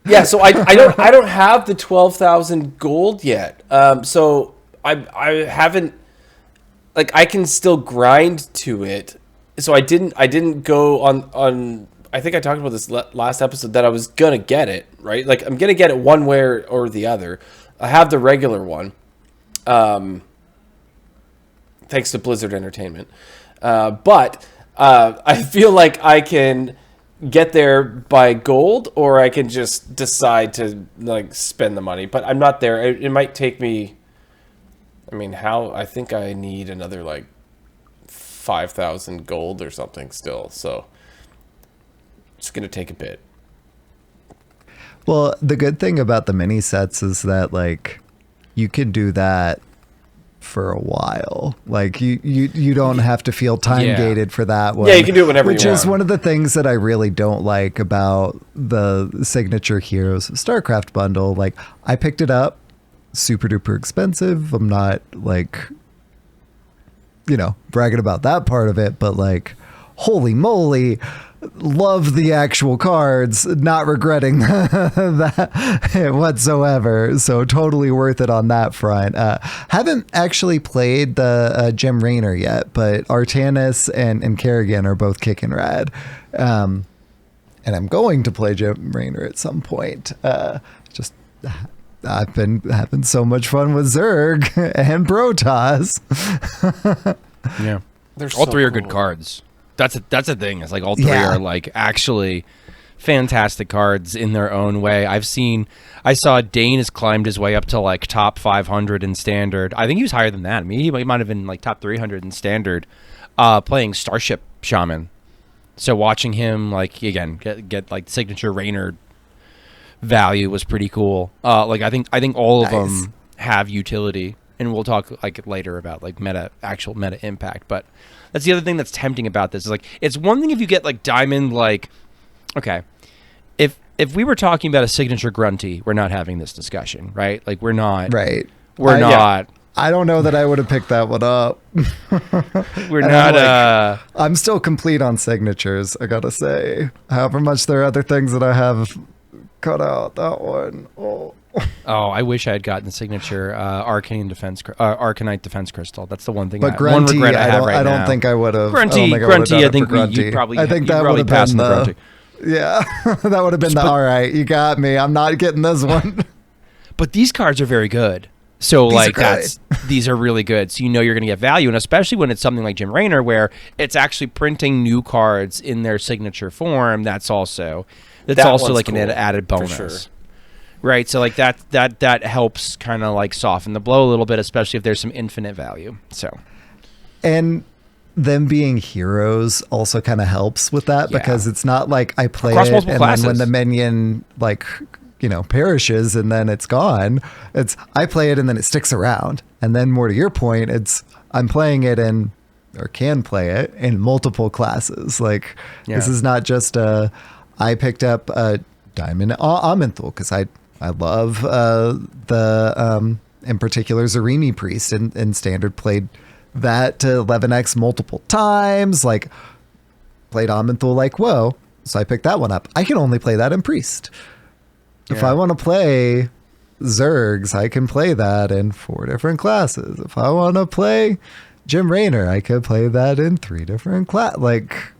Yeah, so I don't have the 12,000 gold yet. So I haven't, like, I can still grind to it. So I didn't go on. I think I talked about this last episode that I was gonna get it, right? Like, I'm gonna get it one way or the other. I have the regular one, thanks to Blizzard Entertainment. But I feel like I can get there by gold, or I can just decide to, like, spend the money. But I'm not there. It might take me. I mean, I think I need another, like, 5,000 gold or something still. So it's gonna take a bit. Well, the good thing about the mini sets is that, like, you can do that for a while. Like, you don't have to feel time gated for that one. Yeah, you can do it whenever you want. Which is one of the things that I really don't like about the signature Heroes of StarCraft bundle. Like, I picked it up super duper expensive. I'm not, like, bragging about that part of it, but, like, holy moly, love the actual cards, not regretting that whatsoever. So totally worth it on that front. Haven't actually played the Jim Raynor yet, but Artanis and Kerrigan are both kicking rad. And I'm going to play Jim Raynor at some point. Just I've been having so much fun with Zerg and Protoss. Yeah, They're all so three are cool. good cards. That's a thing. It's like all three are, like, actually fantastic cards in their own way. I saw Dane has climbed his way up to, like, top 500 in standard. I think he was higher than that. I mean, he might have been, like, top 300 in standard, playing Starship Shaman. So watching him, like, again, get like signature Raynor value was pretty cool. Like, I think all of them have utility, and we'll talk, like, later about, like, actual meta impact. But that's the other thing that's tempting about this is, like, it's one thing if you get, like, diamond, like, okay, if we were talking about a signature grunty, we're not having this discussion, right? Like, we're not, Right. We're not. Yeah. I don't know that I would have picked that one up. We're not. I'm still complete on signatures, I gotta say. However much there are other things that I have cut out, that one. Oh, I wish I had gotten the signature Arcanite Defense Crystal. That's the one thing. but one Grunty, regret I have right now. I don't think I would have. Grunty, I think you probably. I think you'd that probably would have been the the. Grunty. Yeah, that would have been all right. You got me. I'm not getting this one. But these cards are very good. So, These like, are these are really good. So you know you're going to get value, and especially when it's something like Jim Raynor, where it's actually printing new cards in their signature form. That's also like cool, an added bonus, for sure. right? So, like, that helps kind of, like, soften the blow a little bit, especially if there's some infinite value. So, And them being heroes also kind of helps with that, because it's not like I play Across it multiple and classes. then when the minion, like, perishes and then it's gone. It's I play it and then it sticks around. And then, more to your point, it's I'm playing it can play it in multiple classes. Like, this is not just I picked up a Diamond Amenthul because I love the in particular Zarimi Priest in Standard, played that to 11x multiple times, like, played Amenthul like whoa, so I picked that one up. I can only play that in Priest. If I want to play Zergs, I can play that in 4 different classes. If I want to play Jim Raynor, I could play that in 3 different classes. Like,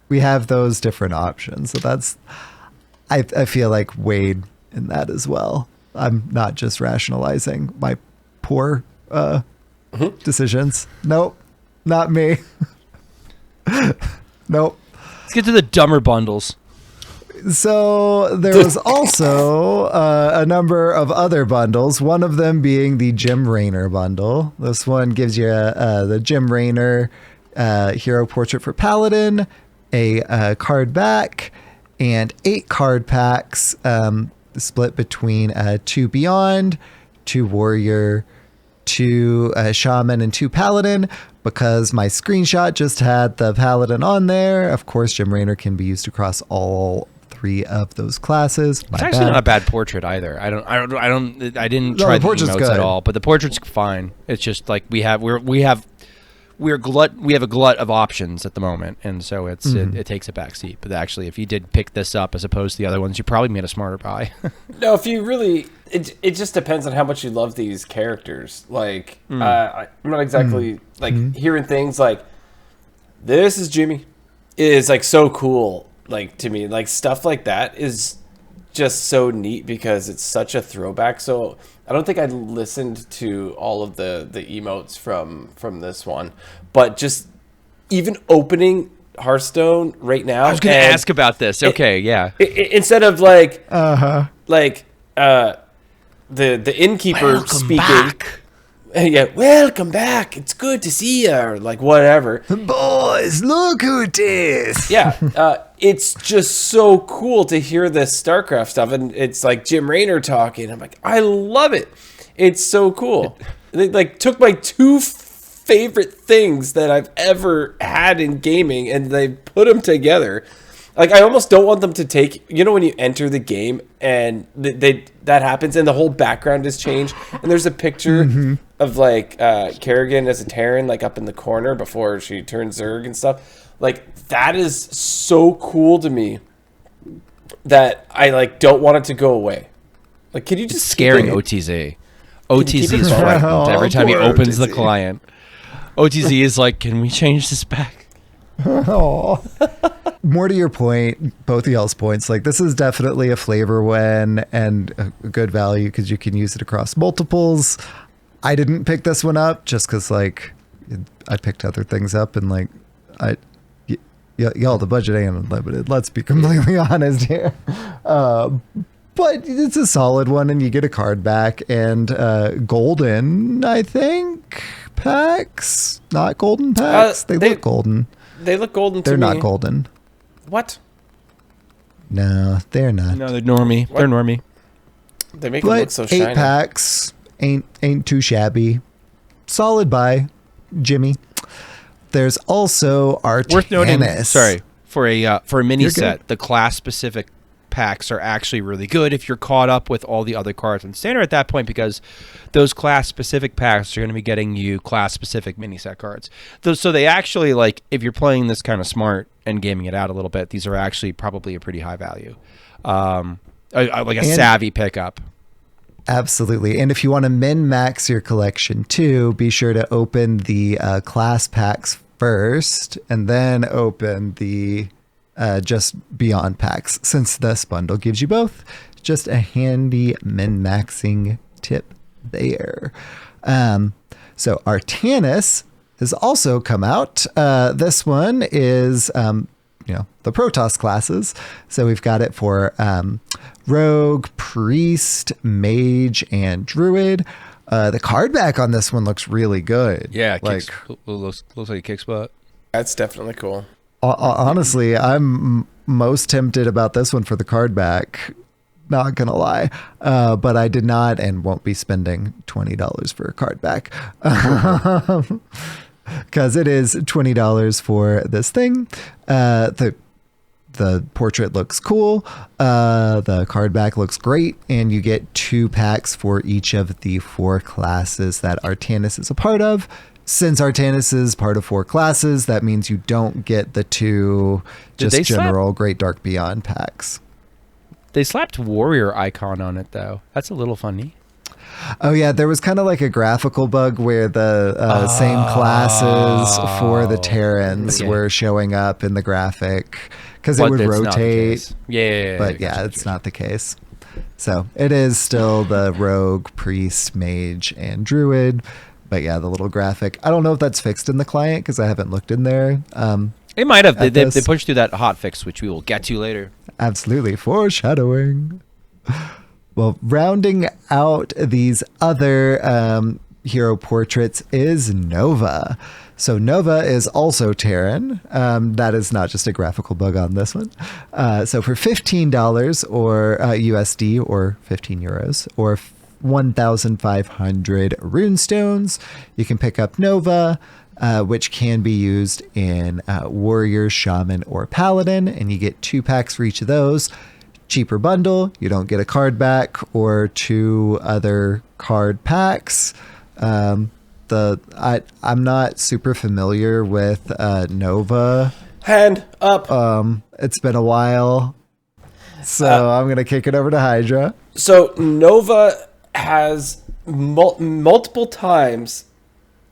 we have those different options. So that's, I feel like, weighed in that as well. I'm not just rationalizing my poor decisions. Nope, not me. Nope. let's get to the dumber bundles. So there was also a number of other bundles, one of them being the Jim Raynor bundle. This one gives you the Jim Raynor Hero Portrait for Paladin, a card back, and 8 card packs split between 2 Beyond, 2 Warrior, 2 Shaman, and 2 Paladin. Because my screenshot just had the Paladin on there, of course, Jim Raynor can be used across all 3 of those classes. It's actually not a bad portrait either. I didn't try the portrait's emotes good. at all, but the portrait's fine. It's just like we're we have a glut of options at the moment, and so it takes a back seat. But actually, if you did pick this up as opposed to the other ones, you probably made a smarter buy. No, if you really, it just depends on how much you love these characters. Like, I'm not exactly like hearing things like, "This is Jimmy," is like so cool. Like to me, like stuff like that is just so neat because it's such a throwback. So I don't think I listened to all of the emotes from this one, but just even opening Hearthstone right now. I was going to ask about this. Okay, yeah. Instead of like the innkeeper Welcome speaking. back. Yeah, welcome back. It's good to see you, or like whatever. Boys, look who it is. Yeah, it's just so cool to hear this StarCraft stuff, and it's like Jim Raynor talking. I'm like, I love it. It's so cool. They like took my two favorite things that I've ever had in gaming, and they put them together. Like, I almost don't want them to take, you know, when you enter the game and that happens and the whole background is changed, and there's a picture of like Kerrigan as a Terran like up in the corner before she turns Zerg and stuff. Like, that is so cool to me that I like don't want it to go away. Like, could you just Scaring keep it? OTZ. OTZ is frightened every time he poor opens the OTZ. client. OTZ is like, can we change this back? Oh. More to your point, both of y'all's points, like this is definitely a flavor win and a good value because you can use it across multiples. I didn't pick this one up just because like I picked other things up and like y'all, the budget ain't unlimited. Let's be completely honest here. But it's a solid one and you get a card back and golden, I think, packs, not golden packs. They look golden. They look golden to me. They're not golden. What? No, they're not. No, they're normie. What? They're normie. They make them look But so shiny. 8 packs ain't too shabby. Solid buy, Jimmy. There's also Artanis. Worth noting, sorry, for a mini You're good. set, the class specific packs are actually really good if you're caught up with all the other cards in standard at that point, because those class specific packs are going to be getting you class specific mini set cards. So they actually, like, if you're playing this kind of smart and gaming it out a little bit, these are actually probably a pretty high value, like a savvy pickup. Absolutely. And if you want to min-max your collection too, be sure to open the class packs first and then open the just beyond packs, since this bundle gives you both. Just a handy min-maxing tip there. So Artanis has also come out. This one is the Protoss classes. So we've got it for Rogue, Priest, Mage, and Druid. The card back on this one looks really good. Yeah, like looks like a kick spot. That's definitely cool. honestly, I'm most tempted about this one for the card back. Not gonna lie, but I did not and won't be spending $20 for a card back. Because it is $20 for this thing. The portrait looks cool. The card back looks great, and you get 2 packs for each of the 4 classes that Artanis is a part of. Since Artanis is part of 4 classes, that means you don't get the 2 just general Great Dark Beyond packs. They slapped warrior icon on it though. That's a little funny. Oh yeah, there was kind of like a graphical bug where the same classes for the Terrans were showing up in the graphic because it would rotate. Yeah, but yeah, it's not the case. So it is still the Rogue, Priest, Mage, and Druid. But yeah, the little graphic. I don't know if that's fixed in the client because I haven't looked in there. It might have. They pushed through that hotfix, which we will get to later. Absolutely. Foreshadowing. Well, rounding out these other hero portraits is Nova. So Nova is also Terran. That is not just a graphical bug on this one. So for $15 or USD or 15 euros or 1,500 runestones, you can pick up Nova, which can be used in Warrior, Shaman, or Paladin, and you get 2 packs for each of those. Cheaper bundle, you don't get a card back or 2 other card packs. The I'm not super familiar with Nova. Hand up. It's been a while, so I'm gonna kick it over to Hydra. So Nova has multiple times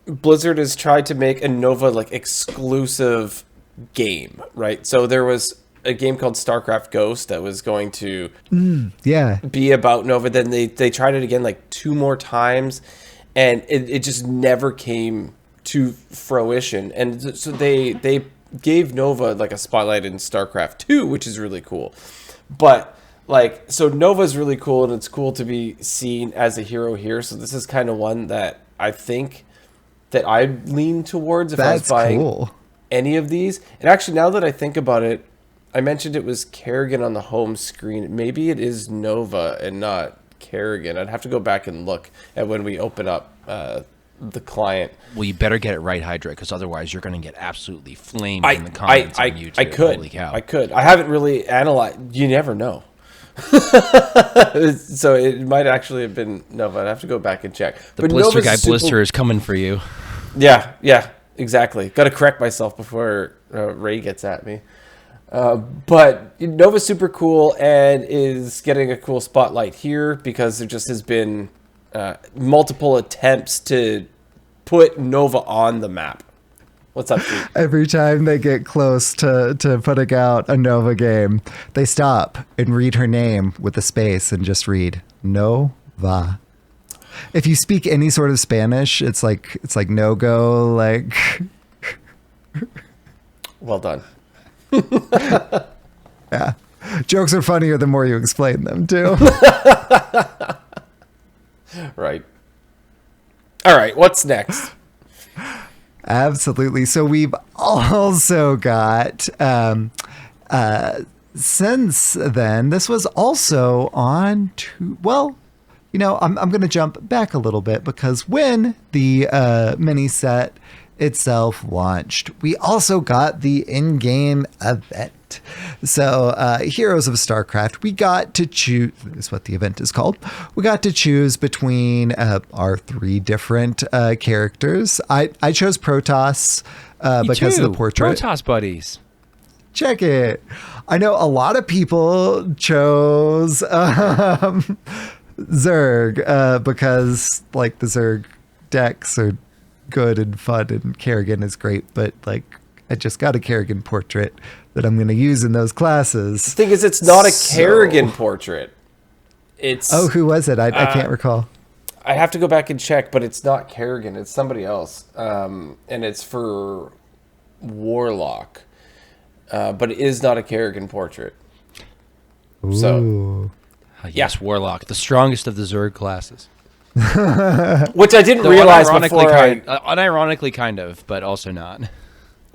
Blizzard has tried to make a Nova like exclusive game, right? So there was a game called StarCraft Ghost that was going to be about Nova. Then they tried it again like 2 more times, and it just never came to fruition. And so they gave Nova like a spotlight in StarCraft 2, which is really cool. But like, so Nova's really cool, and it's cool to be seen as a hero here. So this is kind of one that I think that I'd lean towards if I was buying any of these. And actually, now that I think about it, I mentioned it was Kerrigan on the home screen. Maybe it is Nova and not Kerrigan. I'd have to go back and look at when we open up the client. Well, you better get it right, Hydra, because otherwise you're going to get absolutely flamed in the comments on YouTube. I could. Holy cow. I could. I haven't really analyzed. You never know. So it might actually have been Nova. I'd have to go back and check. The Blister Guy Blister is coming for you. Yeah, exactly. Got to correct myself before Ray gets at me. But Nova's super cool and is getting a cool spotlight here because there just has been multiple attempts to put Nova on the map. What's up, Pete? Every time they get close to putting out a Nova game, they stop and read her name with a space and just read Nova. If you speak any sort of Spanish, it's like no go, like. Well done. Yeah. Jokes are funnier the more you explain them, too. Right. All right, what's next? Absolutely. So we've also got, since then, this was also on to, well, you know, I'm going to jump back a little bit because when the mini set itself launched, we also got the in-game event. So Heroes of StarCraft, we got to choose, is what the event is called. We got to choose between our 3 different characters. I chose Protoss because of the portrait. Protoss buddies. Check it. I know a lot of people chose Zerg because like the Zerg decks are good and fun and Kerrigan is great, but like I just got a Kerrigan portrait that I'm going to use in those classes. The thing is, it's not a Kerrigan portrait. It's who was it? I can't recall. I have to go back and check, but it's not Kerrigan. It's somebody else, and it's for Warlock, but it is not a Kerrigan portrait. Ooh. So, yes, Warlock, the strongest of the Zerg classes. Which I didn't realize before. Unironically, kind of, but also not.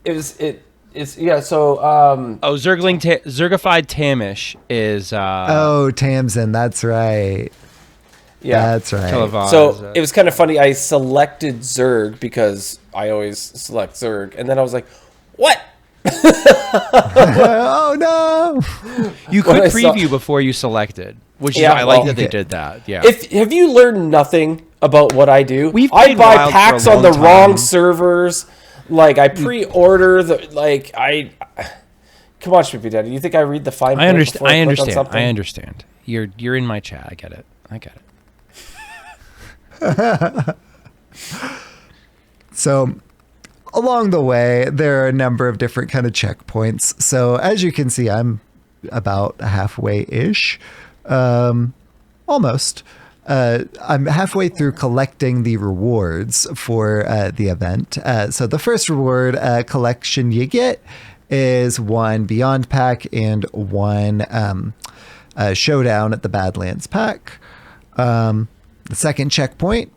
It's yeah. So Zergified Tamish is. Tamsin, that's right. Yeah, that's right. Televaz, so it was kind of funny. I selected Zerg because I always select Zerg, and then I was like, "What?" Oh no! You could preview before you selected, which is I like that they did that. Yeah. Have you learned nothing about what I do? I buy Wild packs for a on the long wrong time. servers. Like I pre-order the like I. Come on, Schmoopydady. You think I read the fine print? I understand. You're in my chat. I get it. So along the way, there are a number of different kind of checkpoints. So as you can see, I'm about halfway-ish, almost. I'm halfway through collecting the rewards for the event. So the first reward collection you get is 1 Beyond pack and 1 Showdown at the Badlands pack. The second checkpoint,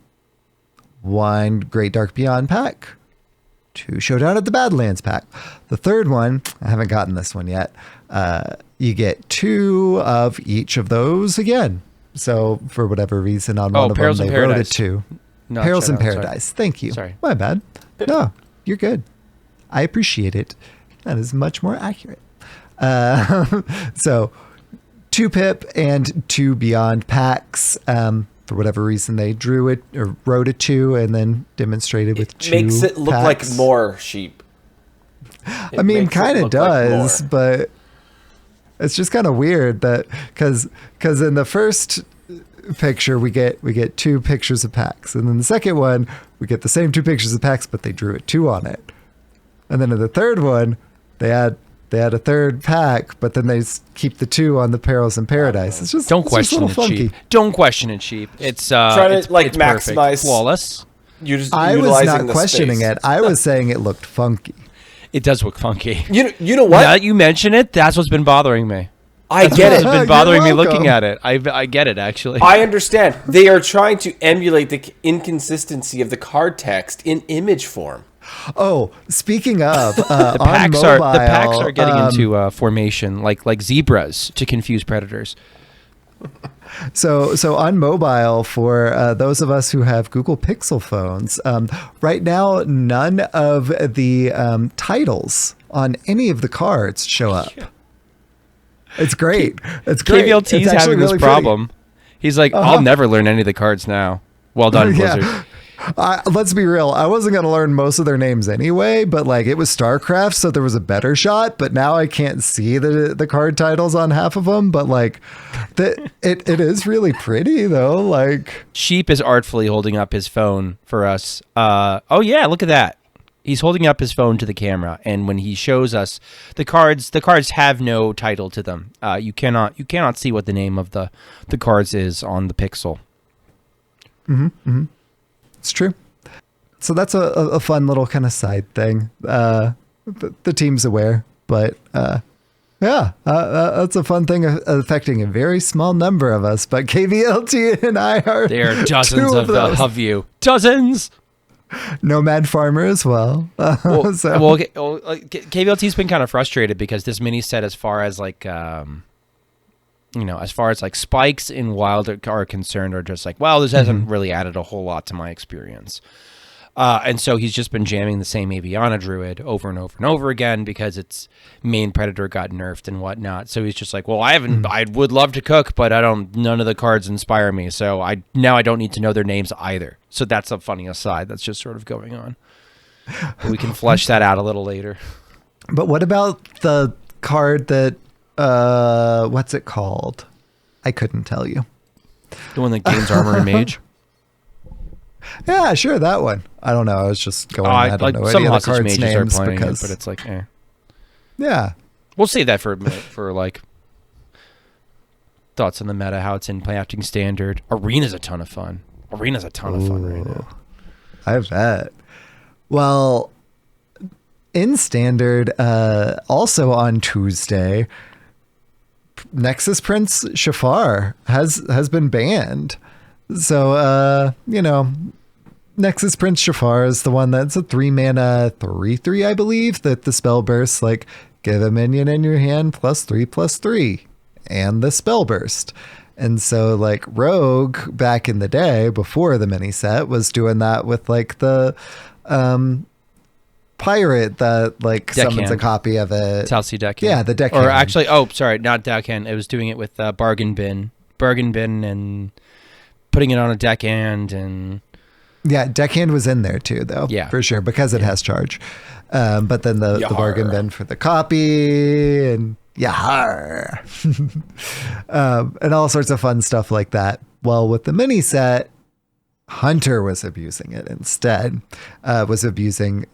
1 Great Dark Beyond pack, 2 Showdown at the Badlands pack. The third one, I haven't gotten this one yet. You get 2 of each of those again. So for whatever reason, on one of them they wrote it 2. Perils in Paradise. Sorry. Thank you. Sorry. My bad. No, you're good. I appreciate it. That is much more accurate. So 2 Pip and 2 Beyond packs. for whatever reason they drew it or wrote a 2 and then demonstrated with 2 Makes it look packs. like more sheep. I mean, kind of does, but it's just kind of weird that because in the first picture we get 2 pictures of packs, and then the second one we get the same 2 pictures of packs, but they drew a 2 on it, and then in the third one they had a third pack, but then they keep the 2 on the Perils in Paradise. It's just Don't it's just a question little it, funky. sheep. Don't question it, sheep. It's Trying to, it's, like, it's maximize- perfect. Flawless. You're just I was utilizing not the questioning space. it. I was saying it looked funky. It does look funky. You know what? Now that you mention it, that's what's been bothering me. I That's get what's it. been You're bothering me welcome. looking at it. I get it, actually. I understand. They are trying to emulate the inconsistency of the card text in image form. Oh, speaking of the on packs mobile, are getting into formation like zebras to confuse predators. So on mobile, for those of us who have Google Pixel phones, right now none of the titles on any of the cards show up. It's great. It's great. KVLT's It's actually having this really problem. He's like, I'll never learn any of the cards now. Well done, Blizzard. Yeah. Let's be real. I wasn't going to learn most of their names anyway, but like it was StarCraft, so there was a better shot. But now I can't see the card titles on half of them. But like, it is really pretty though. Like, Sheep is artfully holding up his phone for us. Oh yeah, look at that. He's holding up his phone to the camera, and when he shows us the cards have no title to them. You cannot see what the name of the cards is on the Pixel. it's true. So that's a fun little kind of side thing. The team's aware, but that's a fun thing affecting a very small number of us. But KVLT and I are There are dozens two of those. you. Dozens. Nomad Farmer as well. Well, So- well, KVLT's been kind of frustrated because this mini set, as far as like, as far as like spikes in Wild are concerned, are just like, well, this hasn't really added a whole lot to my experience. And so he's just been jamming the same Aviana Druid over and over and over again because its main predator got nerfed and whatnot. So he's just like, well, I would love to cook, but none of the cards inspire me. So I don't need to know their names either. So that's a funny aside that's just sort of going on. But we can flesh that out a little later. But what about the card that, what's it called? I couldn't tell you. The one that gains armor and mage. Yeah, sure, that one. I don't know. I was just going. I don't know some any of the hostage cards' mages are names playing because, it, but it's like, yeah. We'll save that for a minute for like thoughts on the meta, how it's impacting standard. Arena's a ton of fun. Arena's a ton of fun right now. I bet. Well, in standard, also on Tuesday, Nexus Prince Shafar has been banned. So Nexus Prince Shafar is the one that's a 3-mana 3/3, I believe, that the spell bursts like give a minion in your hand +3/+3 and the spell burst. And so like Rogue back in the day before the mini set was doing that with like the pirate that like summons a copy of it. Talsi Deckhand. Yeah, the Deckhand. Or actually, sorry, not Deckhand. It was doing it with Bargain Bin and putting it on a Deckhand and... Yeah, Deckhand was in there too, though. Yeah. For sure, because it has charge. But then the bargain bin for the copy and yahar. And all sorts of fun stuff like that. Well, with the mini set, Hunter was abusing it instead. Was abusing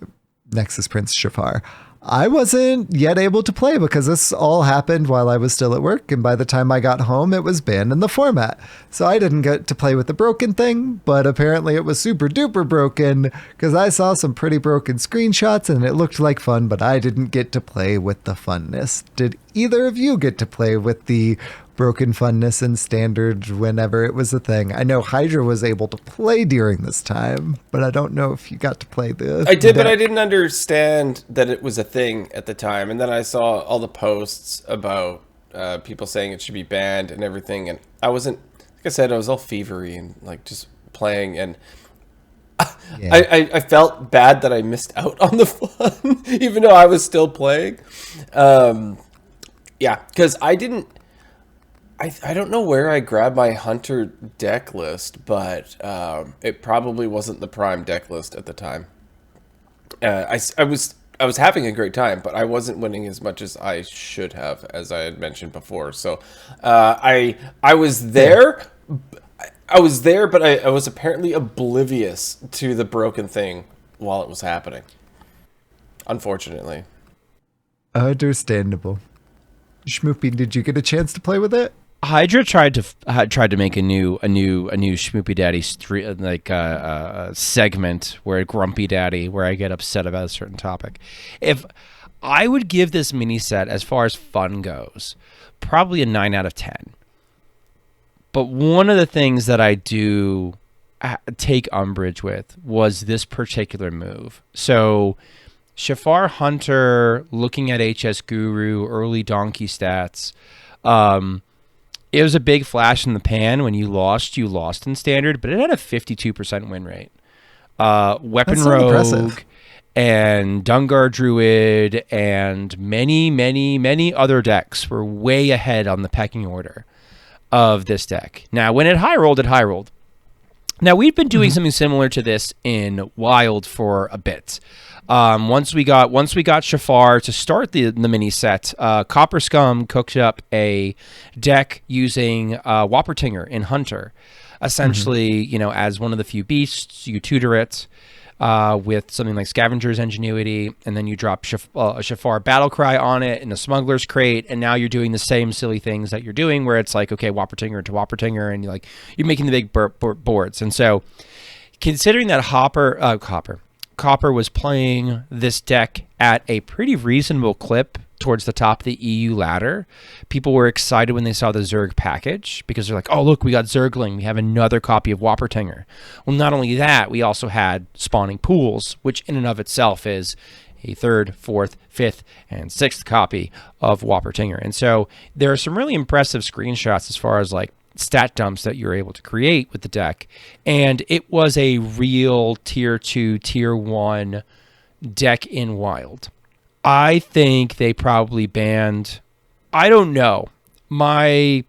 Nexus Prince Shafar. I wasn't yet able to play because this all happened while I was still at work, and by the time I got home, it was banned in the format. So I didn't get to play with the broken thing, but apparently it was super duper broken because I saw some pretty broken screenshots and it looked like fun, but I didn't get to play with the funness. Did either of you get to play with the broken funness in standard whenever it was a thing? I know Hydra was able to play during this time, but I don't know if you got to play the... I did, but I didn't understand that it was a thing at the time. And then I saw all the posts about people saying it should be banned and everything. And I wasn't, like I said, I was all fevery and like just playing. And Yeah. I felt bad that I missed out on the fun, even though I was still playing. Yeah, because I I don't know where I grabbed my Hunter deck list, but it probably wasn't the prime deck list at the time. I was having a great time, but I wasn't winning as much as I should have, as I had mentioned before. So I was there. I was there, but I was apparently oblivious to the broken thing while it was happening. Unfortunately. Understandable. Schmoopy, did you get a chance to play with it? Hydra tried to make a new Schmoopydady segment where Grumpy Daddy, where I get upset about a certain topic. If I would give this mini set, as far as fun goes, probably a 9 out of 10. But one of the things that I do take umbrage with was this particular move. So Shafar Hunter, looking at HS Guru, early donkey stats, it was a big flash in the pan. When you lost in standard, but it had a 52% win rate. Weapon Rogue and Dungar Druid and many other decks were way ahead on the pecking order of this deck. Now, when it high rolled, Now, we've been doing something similar to this in Wild for a bit. Once we got Shafar to start the mini set, Copper Scum cooked up a deck using Whoppertinger in Hunter. Essentially, as one of the few beasts, you tutor it with something like Scavenger's Ingenuity, and then you drop a Shafar Battlecry on it in the Smuggler's Crate, and now you're doing the same silly things that you're doing, where it's like, okay, Whoppertinger to Whoppertinger, and you're making the big boards. And so, considering that Copper was playing this deck at a pretty reasonable clip towards the top of the EU ladder, people were excited when they saw the Zerg package, because they're like, oh, look, we got Zergling. We have another copy of Whoppertinger. Well, not only that, we also had spawning pools, which in and of itself is a third, fourth, fifth, and sixth copy of Whoppertinger. And so there are some really impressive screenshots as far as stat dumps that you're able to create with the deck, and it was a real tier 2, tier 1 deck in Wild. I think they probably banned, I don't know, my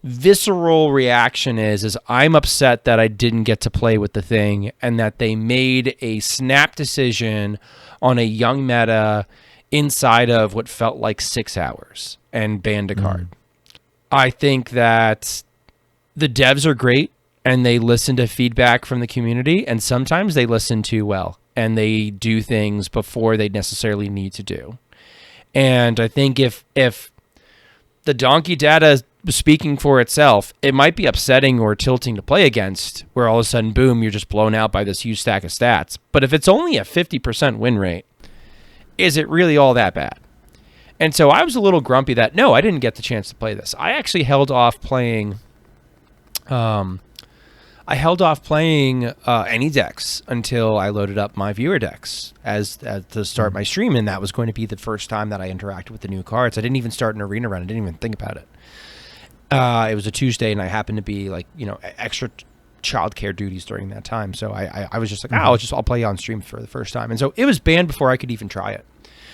visceral reaction is I'm upset that I didn't get to play with the thing, and that they made a snap decision on a young meta inside of what felt like 6 hours and banned a card. I think that the devs are great, and they listen to feedback from the community, and sometimes they listen too well, and they do things before they necessarily need to do. And I think if the donkey data is speaking for itself, it might be upsetting or tilting to play against, where all of a sudden, boom, you're just blown out by this huge stack of stats. But if it's only a 50% win rate, is it really all that bad? And so I was a little grumpy that, no, I didn't get the chance to play this. I actually held off playing any decks until I loaded up my viewer decks as to start my stream, and that was going to be the first time that I interacted with the new cards. I didn't even start an arena run. I didn't even think about it. It was a Tuesday, and I happened to be extra childcare duties during that time, so I was just like, I'll play on stream for the first time. And so it was banned before I could even try it.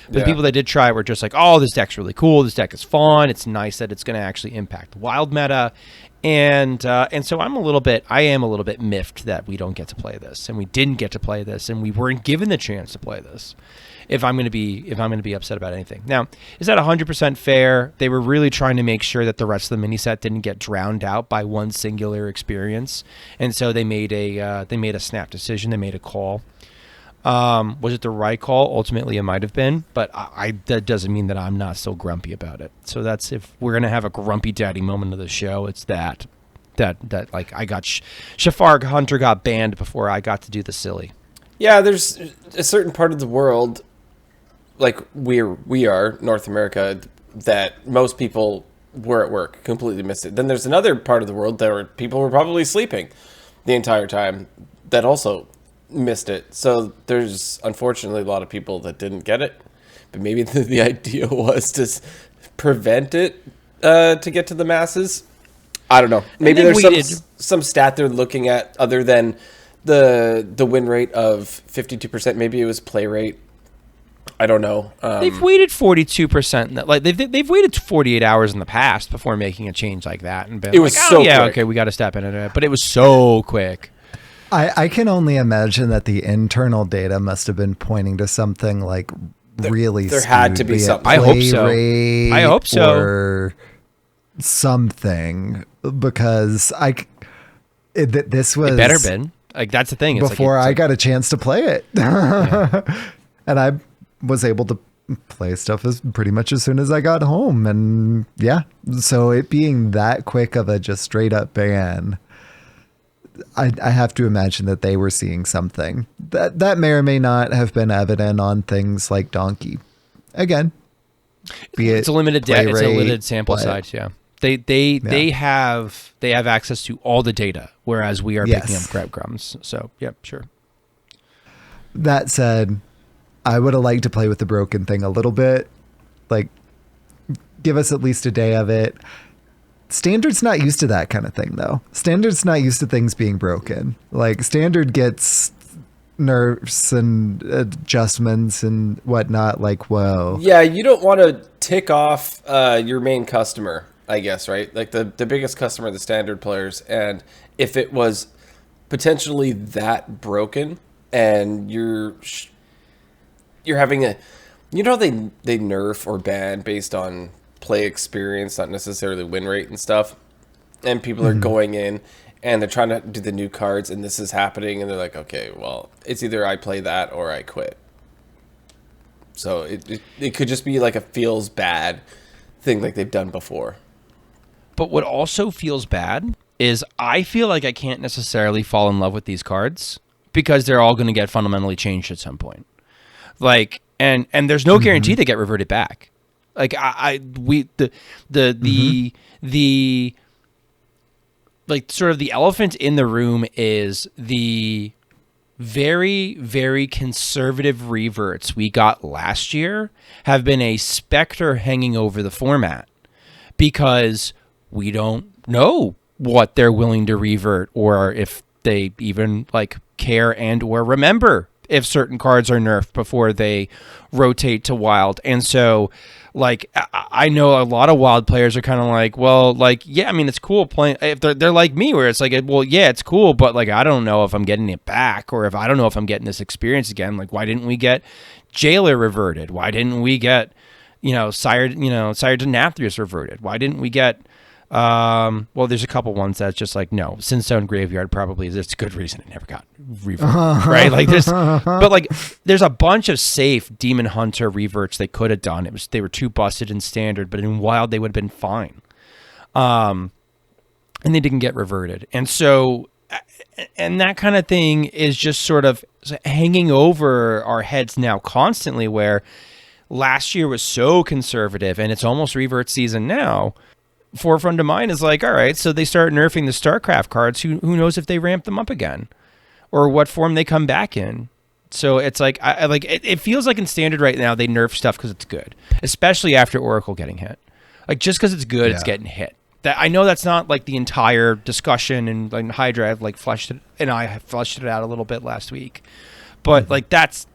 The people that did try it were just like, oh, this deck's really cool. This deck is fun. It's nice that it's going to actually impact the Wild meta. And so I am a little bit miffed that we don't get to play this, and we didn't get to play this, and we weren't given the chance to play this. If I'm going to be upset about anything. Now, is that 100% fair? They were really trying to make sure that the rest of the mini set didn't get drowned out by one singular experience, and so they made a snap decision. They made a call. Was it the right call? Ultimately, it might have been, but that doesn't mean that I'm not still grumpy about it. So that's, if we're gonna have a grumpy daddy moment of the show, it's that I got Shafar Hunter got banned before I got to do the silly. Yeah, there's a certain part of the world, like we are North America, that most people were at work, completely missed it. Then there's another part of the world that people were probably sleeping the entire time that also missed it. So there's unfortunately a lot of people that didn't get it, but maybe the idea was to prevent it to get to the masses. I don't know. Maybe there's some stat they're looking at other than the win rate of 52%. Maybe it was play rate. I don't know. They've waited 42%. Like they've waited 48 hours in the past before making a change like that, and been It was like, so yeah, quick. okay, we got to step into it. But it was so quick. I can only imagine that the internal data must have been pointing to something like really there had skewed, to be it something. I hope play so. rate I hope so. Or something, because this was It better been. Like that's the thing. It's before like, I got a chance to play it. And I was able to play stuff as pretty much as soon as I got home. And yeah, so it being that quick of a just straight up ban, I have to imagine that they were seeing something that may or may not have been evident on things like Donkey. Again, it's a limited play it's a rate, limited sample but- size. Yeah, they have access to all the data, whereas we are picking Yes. up breadcrumbs. So yep, sure. That said, I would have liked to play with the broken thing a little bit. Like, give us at least a day of it. Standard's not used to that kind of thing, though. Standard's not used to things being broken. Like, Standard gets nerfs and adjustments and whatnot. Like, whoa. Yeah, you don't want to tick off your main customer, I guess, right? Like the biggest customer, the Standard players. And if it was potentially that broken and you're having a, they nerf or ban based on play experience, not necessarily win rate and stuff. And people are going in and they're trying to do the new cards and this is happening and they're like, okay, well, it's either I play that or I quit. So it could just be like a feels bad thing like they've done before. But what also feels bad is I feel like I can't necessarily fall in love with these cards because they're all going to get fundamentally changed at some point. Like, and there's no guarantee they get reverted back. Like the like sort of the elephant in the room is the very, very conservative reverts we got last year have been a specter hanging over the format because we don't know what they're willing to revert or if they even like care and or remember if certain cards are nerfed before they rotate to wild. And so like I know a lot of wild players are kind of like, well, like, yeah, I mean, it's cool playing if they're like me where it's like, well, yeah, it's cool, but like I don't know if I'm getting it back or if I don't know if I'm getting this experience again. Like, why didn't we get Jailer reverted? Why didn't we get, Sire to Nathrius reverted? Why didn't we get well, there's a couple ones that's just like, no, Sinstone Graveyard probably is. It's a good reason it never got reverted, right? Like but like there's a bunch of safe Demon Hunter reverts they could have done. They were too busted in Standard, but in Wild they would have been fine. And they didn't get reverted, and so that kind of thing is just sort of hanging over our heads now constantly. Where last year was so conservative, and it's almost revert season now. Forefront of mind is like, all right, so they start nerfing the StarCraft cards. Who knows if they ramp them up again, or what form they come back in? So it's like, it feels like in Standard right now they nerf stuff because it's good, especially after Oracle getting hit. Like just because it's good, it's getting hit. That I know that's not like the entire discussion, and like Hydra have like fleshed it, and I have fleshed it out a little bit last week, but like that's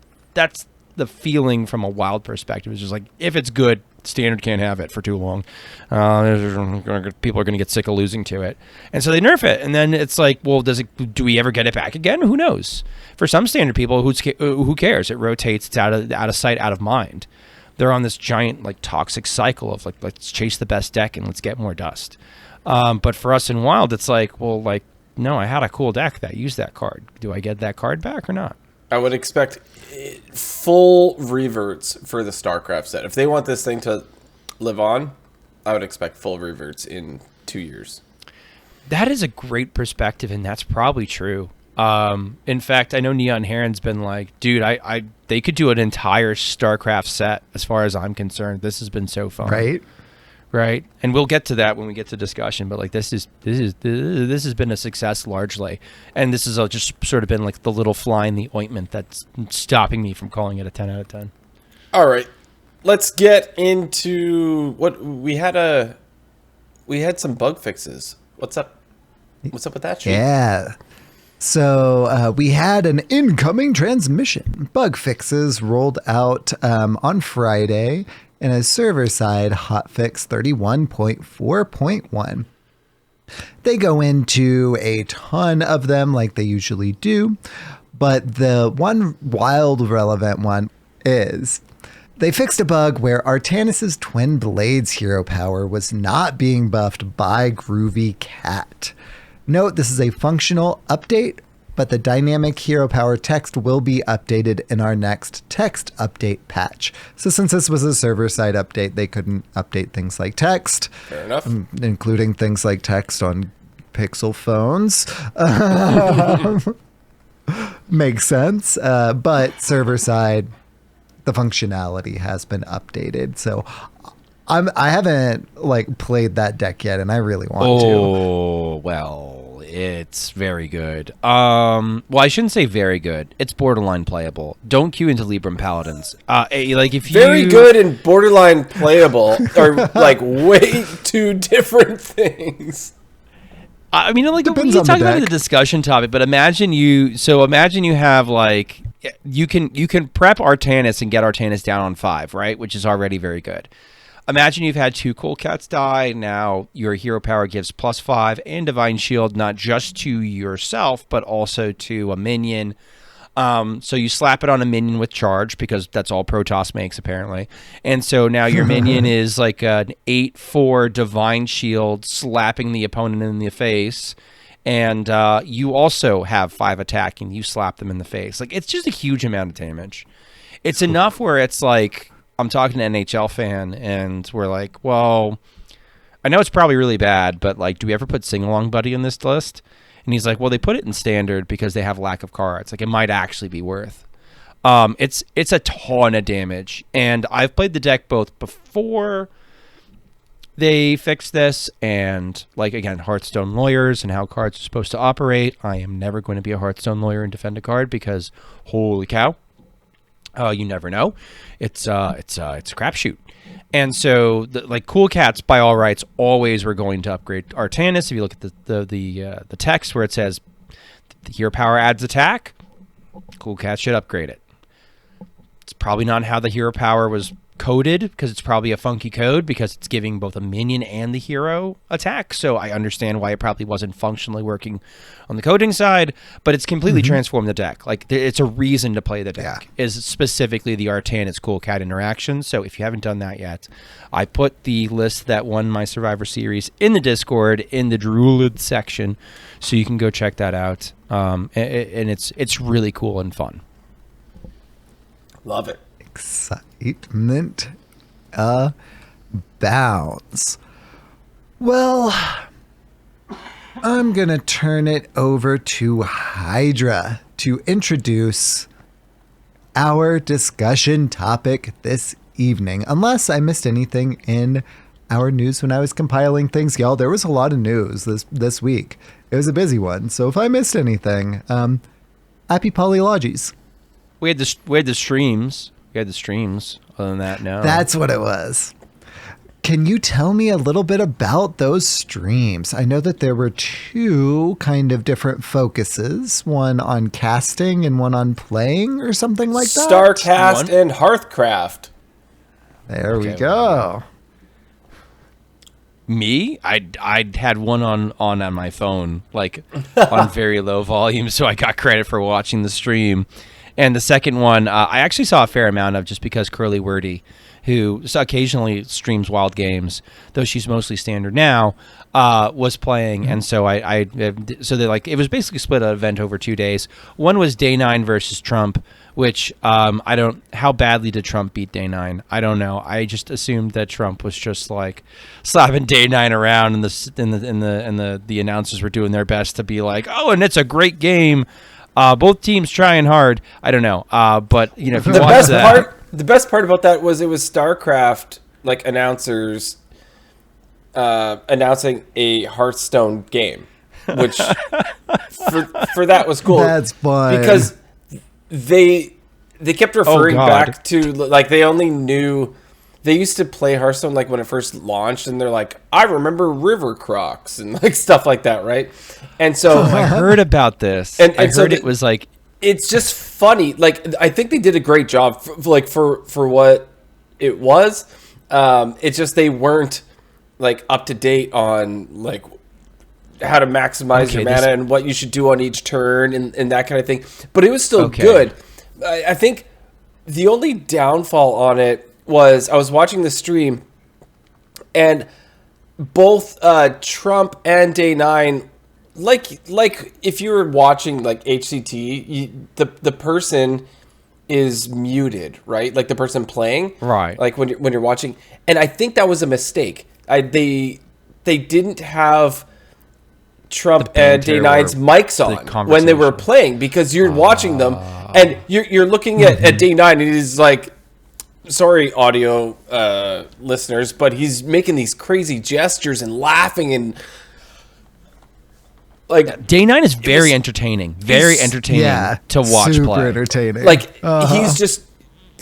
the feeling from a Wild perspective. It's just like if it's good, Standard can't have it for too long. People are going to get sick of losing to it, and so they nerf it. And then it's like, well, do we ever get it back again? Who knows? For some Standard people, who cares? It rotates. It's out of sight, out of mind. They're on this giant like toxic cycle of like, let's chase the best deck and let's get more dust. But for us in Wild, it's like, well, like, no, I had a cool deck that used that card. Do I get that card back or not? I would expect full reverts for the StarCraft set. If they want this thing to live on, I would expect full reverts in 2 years. That is a great perspective, and that's probably true. In fact, I know Neon Heron's been like, dude, they could do an entire StarCraft set as far as I'm concerned. This has been so fun. Right. And we'll get to that when we get to discussion, but like this has been a success largely. And this has just sort of been like the little fly in the ointment that's stopping me from calling it a 10 out of 10. All right. Let's get into what we had some bug fixes. What's up with that shit? Yeah. So we had an incoming transmission. Bug fixes rolled out on Friday in a server-side hotfix 31.4.1. They go into a ton of them like they usually do, but the one wild relevant one is they fixed a bug where Artanis' Twin Blades hero power was not being buffed by Groovy Cat. Note, this is a functional update, but the dynamic hero power text will be updated in our next text update patch. So since this was a server-side update, they couldn't update things like text. Fair enough. Including things like text on Pixel phones. Makes sense. But server-side, the functionality has been updated. So I haven't played that deck yet, and I really want to. Oh, well, it's very good. Well, I shouldn't say very good. It's borderline playable. Don't queue into Libram Paladins. If Very you... good and borderline playable are way two different things. I mean, we Depends can on talk the about deck. the discussion topic, but imagine you have you can prep Artanis and get Artanis down on 5, right? Which is already very good. Imagine you've had 2 Cool Cats die. Now your hero power gives +5 and Divine Shield, not just to yourself, but also to a minion. So you slap it on a minion with charge, because that's all Protoss makes, apparently. And so now your minion is like an 8/4 Divine Shield slapping the opponent in the face. And you also have 5 attacking. You slap them in the face. It's just a huge amount of damage. It's enough where it's I'm talking to an NHL fan, and we're like, well, I know it's probably really bad, but do we ever put Sing Along Buddy in this list? And he's like, well, they put it in standard because they have lack of cards. It might actually be worth. It's a ton of damage, and I've played the deck both before they fixed this and again, Hearthstone lawyers and how cards are supposed to operate. I am never going to be a Hearthstone lawyer and defend a card because holy cow. You never know. It's a crapshoot. And so Cool Cats by all rights always were going to upgrade Artanis. If you look at the text where it says the hero power adds attack, Cool Cats should upgrade it. It's probably not how the hero power was coded, because it's probably a funky code, because it's giving both a minion and the hero attack. So I understand why it probably wasn't functionally working on the coding side, but it's completely transformed the deck. It's a reason to play the deck, is specifically the Artanis Cool Cat interaction. So if you haven't done that yet, I put the list that won my Survivor Series in the Discord in the Druid section, so you can go check that out. And it's really cool and fun. Love it. Excitement abounds. Well, I'm going to turn it over to Hydra to introduce our discussion topic this evening. Unless I missed anything in our news when I was compiling things. Y'all, there was a lot of news this week. It was a busy one. So if I missed anything, happy polylogies. We had the streams. We had the streams. Other than that, no. That's what it was. Can you tell me a little bit about those streams? I know that there were 2 kind of different focuses, one on casting and one on playing or something like that. StarCast and Hearthcraft. There we go. Me? I had one on my phone, on very low volume, so I got credit for watching the stream. And the second one, I actually saw a fair amount of, just because Curly Wordy, who occasionally streams Wild Games, though she's mostly standard now, was playing. And so so they it was basically split an event over 2 days. One was Day 9 versus Trump, which how badly did Trump beat Day 9? I don't know. I just assumed that Trump was just slapping Day 9 around, and the announcers were doing their best to be oh, and it's a great game. Both teams trying hard. I don't know. But if you watch that, The best part about that was it was StarCraft announcers announcing a Hearthstone game, which for that was cool. That's fun, because they kept referring back to they only knew they used to play Hearthstone like when it first launched, and they're like, I remember River Crocs and like stuff like that, right? And so I heard about this. And I so heard it was like, it's just funny. Like, I think they did a great job for what it was. It's just they weren't like up to date on like how to maximize your mana and what you should do on each turn and that kind of thing. But it was still good. I think the only downfall on it was I was watching the stream, and both Trump and Day 9, like if you were watching like HCT, the person is muted, right? Like the person playing, right? Like when you're watching, and I think that was a mistake. They didn't have Trump and Day 9's mics on when they were playing, because you're watching them and you're looking at Day 9 and he's like, sorry audio listeners, but he's making these crazy gestures and laughing, and like Day 9 is very entertaining to watch super play. Entertaining. Like he's just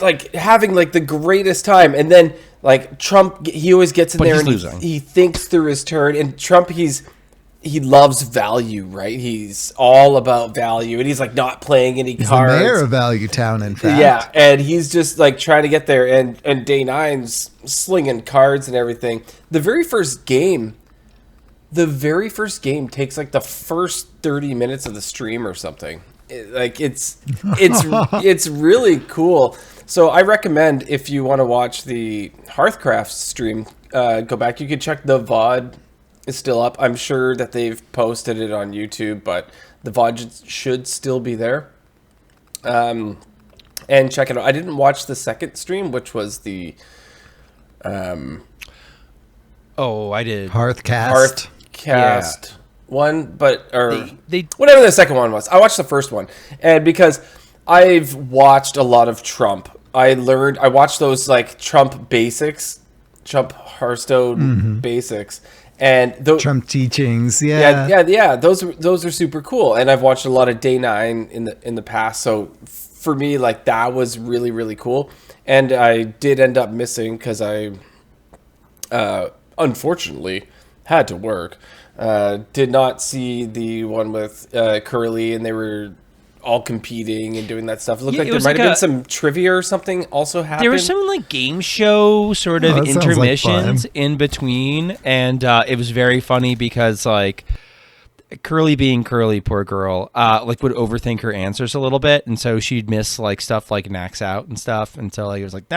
like having like the greatest time, and then like Trump, he always gets in there and he thinks through his turn, and Trump, he loves value, right? He's all about value, and he's like not playing any cards. The mayor of Value Town, in fact. Yeah, and he's just like trying to get there, and Day 9's slinging cards and everything. The very first game takes like the first 30 minutes of the stream or something. It's really cool. So I recommend, if you want to watch the Hearthcraft stream, go back. You can check the VOD. It's still up. I'm sure that they've posted it on YouTube, but the VOD should still be there. And check it out. I didn't watch the second stream, which was the I did. Hearthcast one, but they whatever the second one was. I watched the first one, and because I've watched a lot of Trump, I watched those like Trump basics, Trump Hearthstone basics. And Trump teachings, yeah. Those are super cool, and I've watched a lot of Day 9 in the past. So for me, like that was really, really cool. And I did end up missing because I unfortunately had to work. Did not see the one with Curly, and they were all competing and doing that stuff. It looked like there might have been some trivia or something also happened. There was some like game show sort of intermissions in between, and it was very funny because like Curly, being Curly, poor girl, like would overthink her answers a little bit, and so she'd miss like stuff like Knacks Out and stuff, and so like it was like,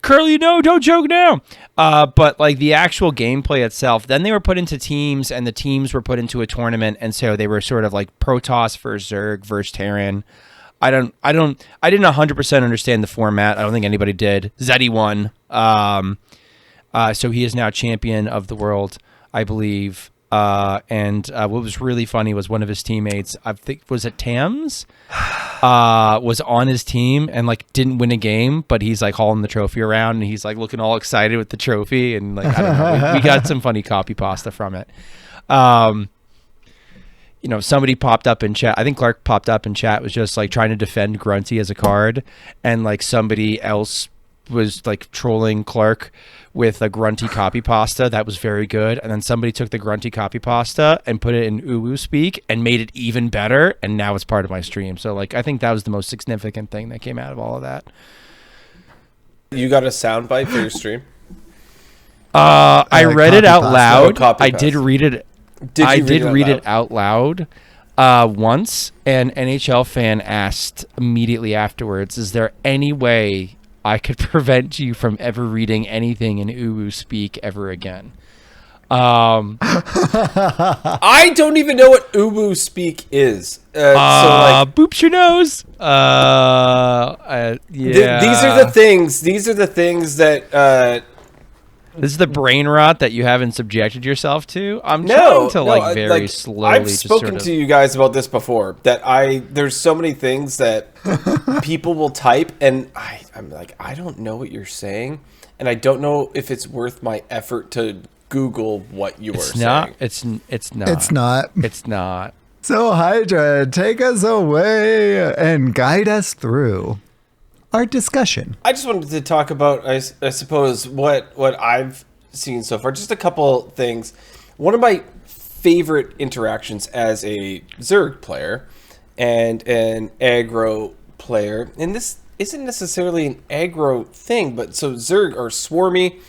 Curly, no, don't joke now. But like the actual gameplay itself, then they were put into teams, and the teams were put into a tournament, and so they were sort of like Protoss versus Zerg versus Terran. I didn't 100% understand the format. I don't think anybody did. Zeddy won. So he is now champion of the world, I believe. And what was really funny was one of his teammates, I think, was it Tams? Was on his team and like didn't win a game, but he's like hauling the trophy around and he's like looking all excited with the trophy, and like I don't know, we got some funny copy pasta from it. Somebody popped up in chat. I think Clark popped up in chat, was just like trying to defend Grunty as a card, and like somebody else was like trolling Clark with a Grunty copy pasta that was very good, and then somebody took the Grunty copy pasta and put it in Uwu speak and made it even better, and now it's part of my stream. So like I think that was the most significant thing that came out of all of that. You got a soundbite for your stream? I read it out loud. I did read it. I did read it out loud once. An NHL fan asked immediately afterwards, "Is there any way I could prevent you from ever reading anything in Uwu speak ever again?" I don't even know what Uwu speak is. Boops your nose. Yeah. These are the things that. This is the brain rot that you haven't subjected yourself to. I'm trying to very slowly. I've spoken to you guys about this before. That there's so many things that people will type, and I'm like, I don't know what you're saying, and I don't know if it's worth my effort to Google what you are saying. It's not. It's not. So Hydra, take us away and guide us through. our discussion. I just wanted to talk about, I suppose, what I've seen so far. Just a couple things. One of my favorite interactions as a Zerg player and an aggro player, and this isn't necessarily an aggro thing, but so Zerg are swarmy.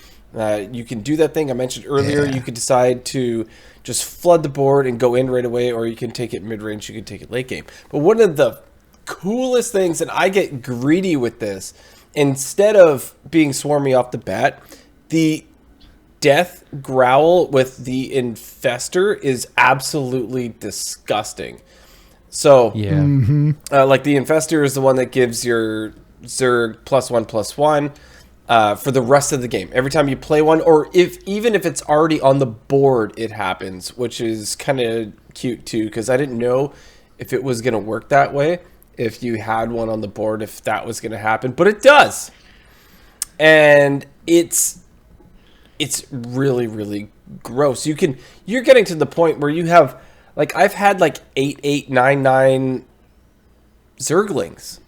You can do that thing I mentioned earlier. Yeah. You could decide to just flood the board and go in right away, or you can take it mid-range, you can take it late game. But one of the coolest things, and I get greedy with this, instead of being swarmy off the bat, the death growl with the infestor is absolutely disgusting. So, like the infestor is the one that gives your Zerg +1/+1 for the rest of the game. Every time you play one, or even if it's already on the board, it happens, which is kind of cute too, because I didn't know if it was going to work that way. If you had one on the board, if that was going to happen, but it does. And it's really, really gross. You're getting to the point where you have, like, I've had like 8899 Zerglings,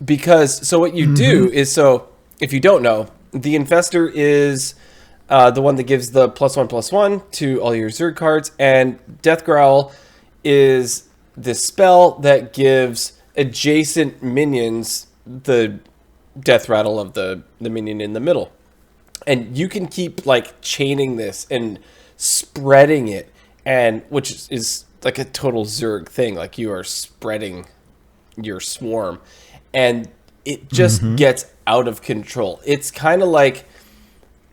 because so what you do is, so if you don't know, the infestor is the one that gives the +1/+1 to all your Zerg cards, and Death Growl is the spell that gives adjacent minions the death rattle of the minion in the middle. And you can keep like chaining this and spreading it, and which is like a total Zerg thing. Like, you are spreading your swarm, and it just gets out of control. It's kind of like,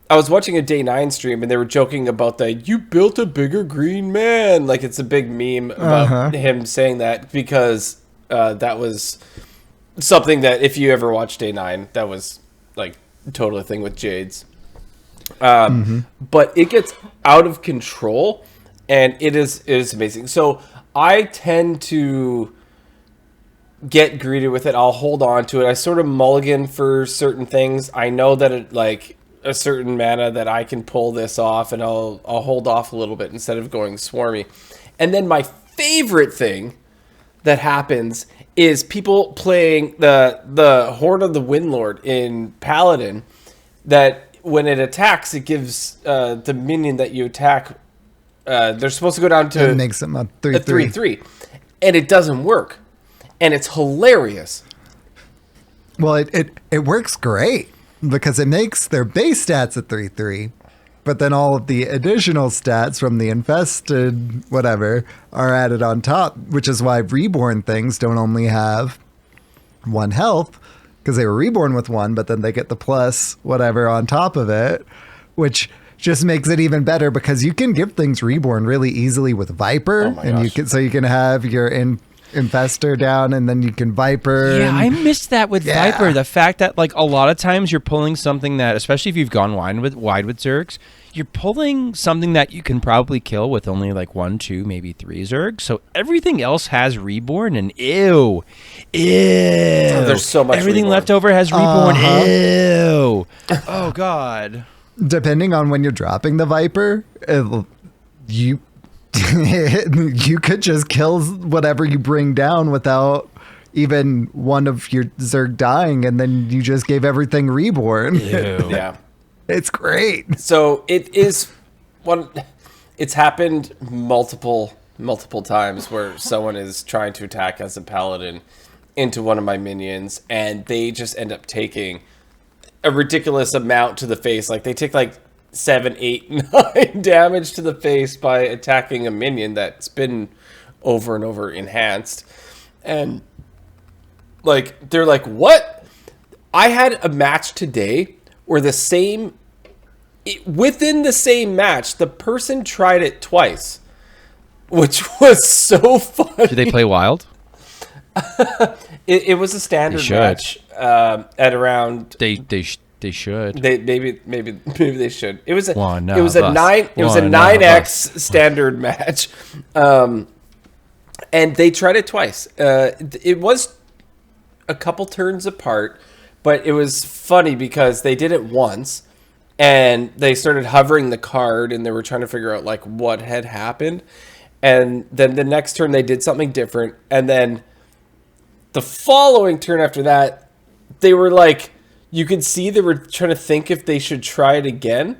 I was watching a Day 9 stream and they were joking about you built a bigger green man. Like, it's a big meme about him saying that, because that was something that, if you ever watched Day 9, that was like totally a thing with Jades. But it gets out of control, and it is amazing. So I tend to get greedy with it. I'll hold on to it. I sort of mulligan for certain things. I know that it, like a certain mana that I can pull this off, and I'll hold off a little bit instead of going swarmy. And then my favorite thing that happens is people playing the Horn of the Windlord in Paladin, that when it attacks, it gives the minion that you attack, they're supposed to go down to, It makes them a a 3/3. 3/3, and it doesn't work, and it's hilarious. Well, it works great because it makes their base stats a 3/3, but then all of the additional stats from the infested whatever are added on top, which is why reborn things don't only have 1 health, because they were reborn with 1, but then they get the plus whatever on top of it, which just makes it even better, because you can give things reborn really easily with Viper, and you can have your infestor down, and then you can Viper. Yeah, I missed that with Viper. The fact that, like, a lot of times you're pulling something that, especially if you've gone wide with Zergs, you're pulling something that you can probably kill with only like 1, 2, maybe 3 Zergs. So everything else has reborn, and ew. There's so much everything reborn. left over has reborn. Ew. Oh God. Depending on when you're dropping the Viper, you you could just kill whatever you bring down without even one of your Zerg dying, and then you just gave everything reborn. Yeah. It's great. So it is one. It's happened multiple times where someone is trying to attack as a paladin into one of my minions, and they just end up taking a ridiculous amount to the face. Like, they take like 7, 8, 9 damage to the face by attacking a minion that's been over and over enhanced. And like, they're like, what? I had a match today where within the same match, the person tried it twice, which was so funny. Did they play wild? It was a standard match at around. They should. Maybe they should. It was a One it was of a us. 9 it was a One 9x standard match, and they tried it twice. It was a couple turns apart, but it was funny because they did it once, and they started hovering the card, and they were trying to figure out like what had happened, and then the next turn they did something different, and then the following turn after that, they were like, you could see they were trying to think if they should try it again.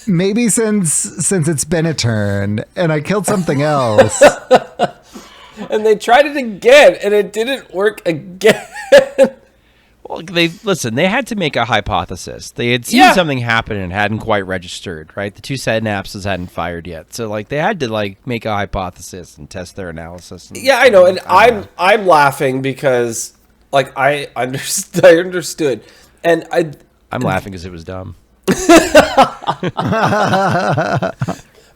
Maybe since it's been a turn and I killed something else. And they tried it again, and it didn't work again. Well, they had to make a hypothesis. They had seen something happen and hadn't quite registered, right? The two synapses hadn't fired yet. So like they had to like make a hypothesis and test their analysis. And, Yeah, I know, and I'm laughing because like I understood. And I'm laughing because it was dumb.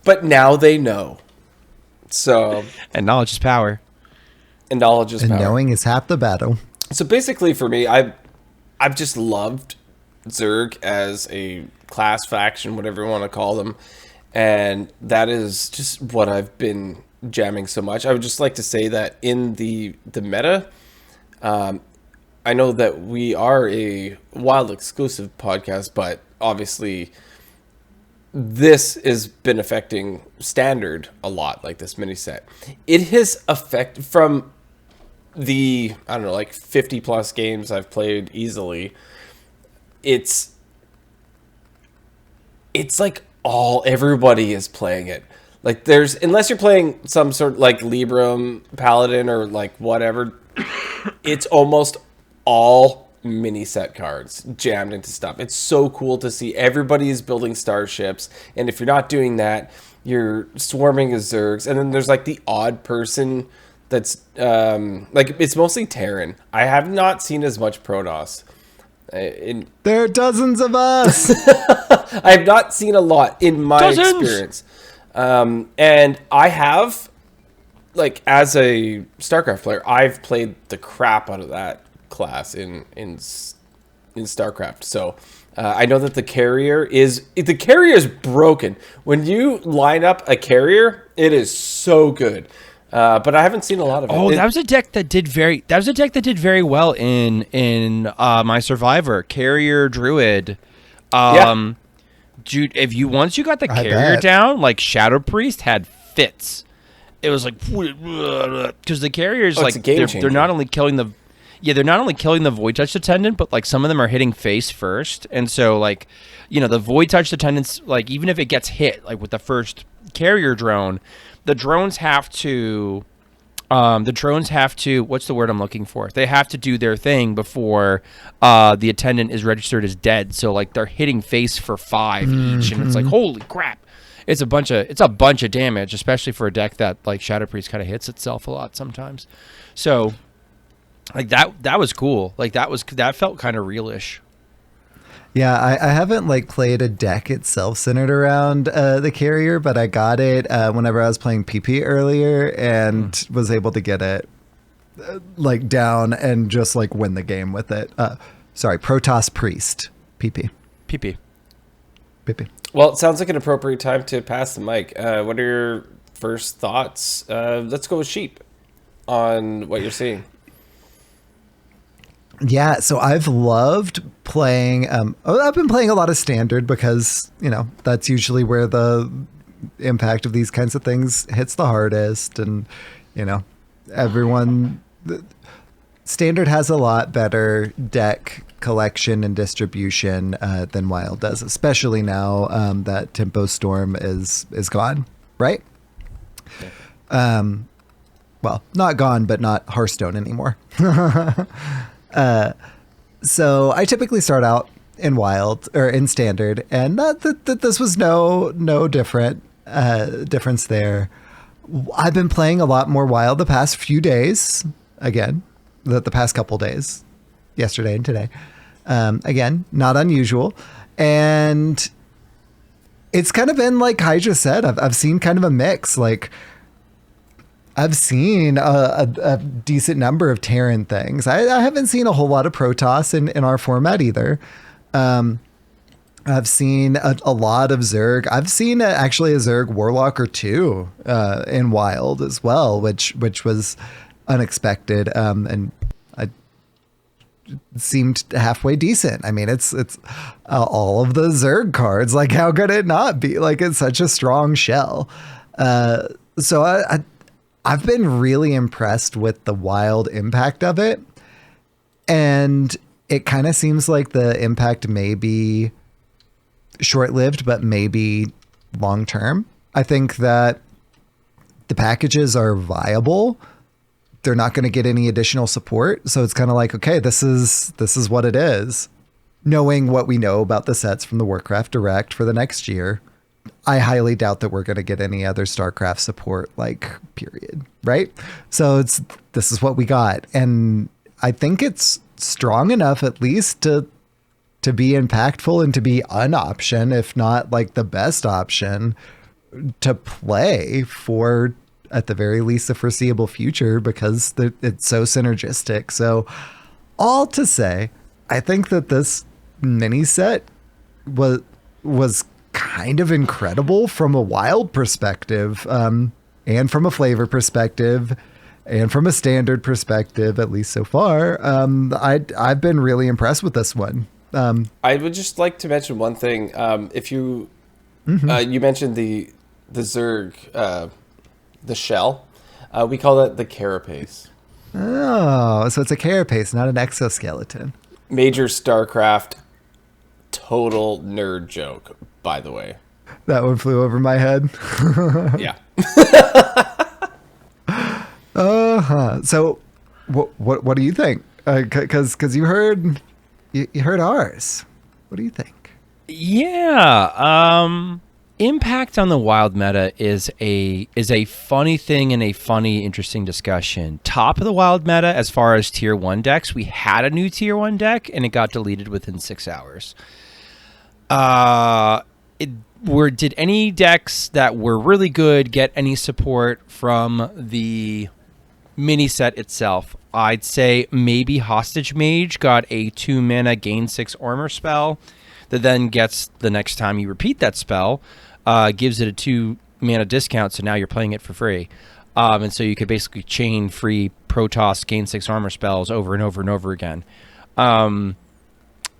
But now they know. So And knowledge is power. and knowledge is And power. knowing is half the battle. So basically, for me, I've just loved Zerg as a class, faction, whatever you want to call them, and that is just what I've been jamming so much. I would just like to say that in the meta, I know that we are a Wild exclusive podcast, but obviously this has been affecting Standard a lot, like this mini set. It has affected from the, I don't know, like 50 plus games I've played easily. It's like everybody is playing it. Like there's, unless you're playing some sort of like Libram Paladin or like whatever, it's almost all mini set cards jammed into stuff. It's so cool to see everybody is building starships, and if you're not doing that, you're swarming as Zergs, and then there's like the odd person that's like it's mostly Terran. I have not seen as much Protoss. There are dozens of us. I have not seen a lot in my experience. And I have, like, as a StarCraft player, I've played the crap out of that class in StarCraft. So I know that the carrier is broken. When you line up a carrier, it is so good. But I haven't seen a lot of it. Oh, that was a deck that did very well in my Survivor Carrier Druid. Dude, once you got the carrier down, like Shadow Priest had fits. It was like because the carriers like they're not only killing the Void Touch Attendant, but like some of them are hitting face first, and so like the Void Touch Attendants, like even if it gets hit like with the first carrier drone, the drones have to what's the word I'm looking for? They have to do their thing before the attendant is registered as dead. So like they're hitting face for 5 each, and it's like holy crap. It's a bunch of damage, especially for a deck that like Shadow Priest kind of hits itself a lot sometimes. So like that was cool. Like that felt kind of realish. Yeah, I haven't like played a deck itself centered around the carrier, but I got it whenever I was playing PP earlier and was able to get it like down and just like win the game with it. Sorry, Protoss Priest, PP. Well, it sounds like an appropriate time to pass the mic. What are your first thoughts? Let's go with Sheep on what you're seeing. Yeah, so I've loved playing. I've been playing a lot of Standard because that's usually where the impact of these kinds of things hits the hardest, and everyone. Standard has a lot better deck collection and distribution than Wild does, especially now that Tempo Storm is gone, right? Yeah. Well, not gone, but not Hearthstone anymore. So I typically start out in Wild or in Standard, and that this was no difference there. I've been playing a lot more Wild the past few days. Again, the past couple days, yesterday and today. Again, not unusual, and it's kind of been like Hydra said. I've seen kind of a mix. Like I've seen a decent number of Terran things. I haven't seen a whole lot of Protoss in our format either. I've seen a lot of Zerg. I've seen actually a Zerg Warlock or two in Wild as well, which was unexpected. And I seemed halfway decent. I mean, it's all of the Zerg cards. Like, how could it not be? Like, it's such a strong shell. So I've been really impressed with the wild impact of it. And it kind of seems like the impact may be short-lived, but maybe long-term. I think that the packages are viable. They're not going to get any additional support. So it's kind of like, okay, this is what it is. Knowing what we know about the sets from the Warcraft Direct for the next year, I highly doubt that we're going to get any other StarCraft support, like, period. Right? So this is what we got. And I think it's strong enough at least to be impactful and to be an option, if not like the best option to play for, at the very least, the foreseeable future, because it's so synergistic. So all to say, I think that this mini set was kind of incredible from a wild perspective, and from a flavor perspective, and from a standard perspective, at least so far. I've been really impressed with this one. I would just like to mention one thing. If you you mentioned the Zerg, the shell, we call that the carapace. Oh, so it's a carapace, not an exoskeleton. Major StarCraft total nerd joke, by the way. That one flew over my head. Yeah. So what do you think? Because you heard ours. What do you think? Yeah. Impact on the wild meta is a funny thing and a funny, interesting discussion. Top of the wild meta, as far as tier 1 decks, we had a new tier 1 deck and it got deleted within 6 hours. Did any decks that were really good get any support from the mini set itself? I'd say maybe Hostage Mage got a 2 mana gain 6 armor spell that then gets, the next time you repeat that spell, gives it a 2 mana discount, so now you're playing it for free. And so you could basically chain free Protoss gain 6 armor spells over and over and over again.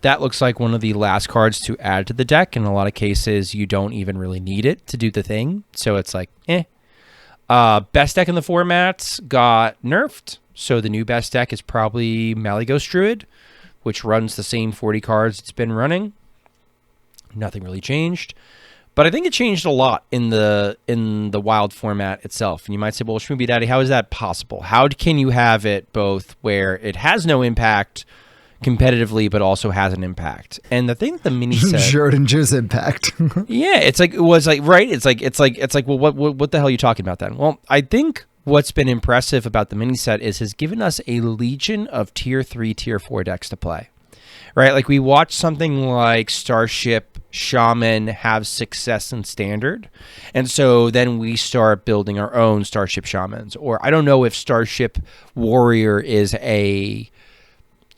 That looks like one of the last cards to add to the deck. In a lot of cases, you don't even really need it to do the thing. So it's like, eh. Best deck in the format got nerfed. So the new best deck is probably Malygos Druid, which runs the same 40 cards it's been running. Nothing really changed. But I think it changed a lot in the wild format itself. And you might say, well, Schmoopydady, how is that possible? How can you have it both where it has no impact competitively, but also has an impact? And the thing the mini set, Schrodinger's impact. yeah, it's like, it was like, right. It's like, well, what the hell are you talking about then? Well, I think what's been impressive about the mini set is has given us a legion of tier 3, tier 4 decks to play, right? Like we watched something like Starship Shaman have success in standard. And so then we start building our own Starship Shamans, or I don't know if Starship Warrior is a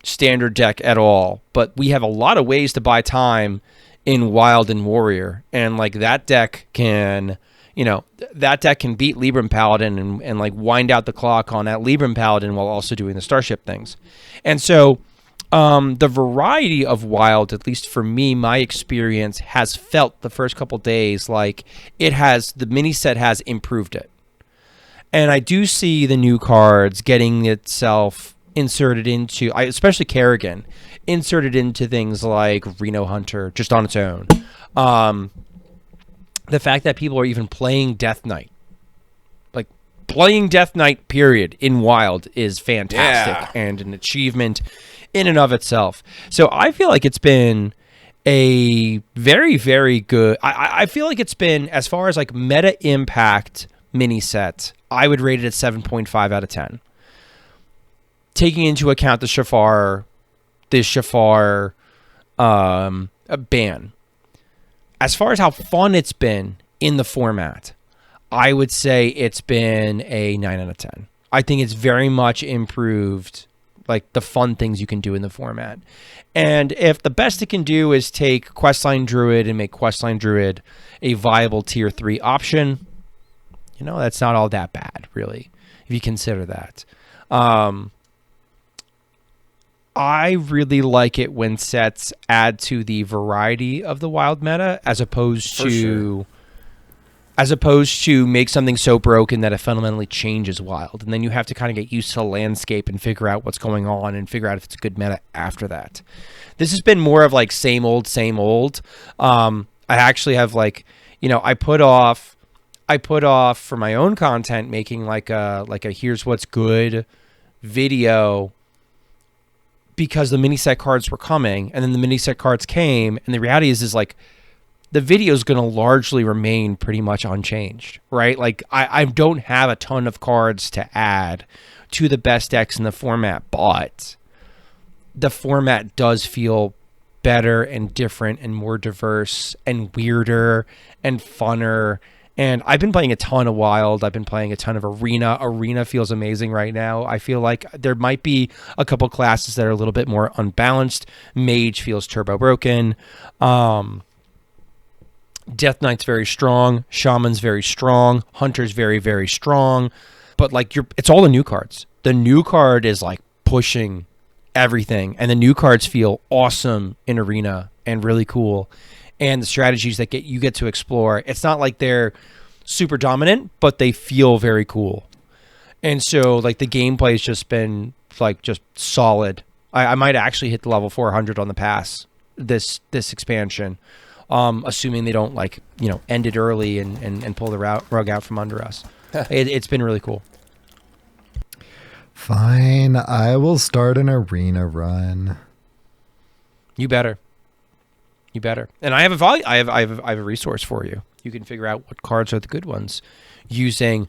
standard deck at all, but we have a lot of ways to buy time in Wild and Warrior, and like that deck can, you know, that deck can beat Libram Paladin and like wind out the clock on that Libram Paladin while also doing the Starship things. And so the variety of Wild, at least for me, my experience has felt the first couple days like the mini set has improved it. And I do see the new cards getting itself inserted into, especially Kerrigan, inserted into things like Reno Hunter just on its own. The fact that people are even playing Death Knight, like playing Death Knight period in Wild, is fantastic and an achievement in and of itself. So I feel like it's been a very, very good, I feel like it's been, as far as like meta impact mini set, I would rate it at 7.5 out of 10. Taking into account the Shafar ban. As far as how fun it's been in the format, I would say it's been a 9 out of 10. I think it's very much improved, like the fun things you can do in the format. And if the best it can do is take Questline Druid and make Questline Druid a viable tier 3 option, you know, that's not all that bad, really, if you consider that. I really like it when sets add to the variety of the wild meta, as opposed to as opposed to make something so broken that it fundamentally changes Wild. And then you have to kind of get used to the landscape and figure out what's going on and figure out if it's a good meta after that. This has been more of like same old, same old. I actually have like, you know, I put off for my own content making like a here's what's good video because the mini set cards were coming, and then the mini set cards came, and the reality is like the video is going to largely remain pretty much unchanged, right? Like I don't have a ton of cards to add to the best decks in the format, but the format does feel better and different and more diverse and weirder and funner. And I've been playing a ton of Wild. I've been playing a ton of Arena. Arena feels amazing right now. I feel like there might be a couple classes that are a little bit more unbalanced. Mage feels turbo broken. Death Knight's very strong. Shaman's very strong. Hunter's very, very strong. But like it's all the new cards. The new card is like pushing everything. And the new cards feel awesome in Arena and really cool. And the strategies that you get to explore, it's not like they're super dominant, but they feel very cool. And so like the gameplay has just been like just solid. I might actually hit the level 400 on the pass this expansion, assuming they don't like, you know, end it early and pull the rug out from under us. It's been really cool. Fine, I will start an Arena run. You better. You better. And I have a resource for you. You can figure out what cards are the good ones using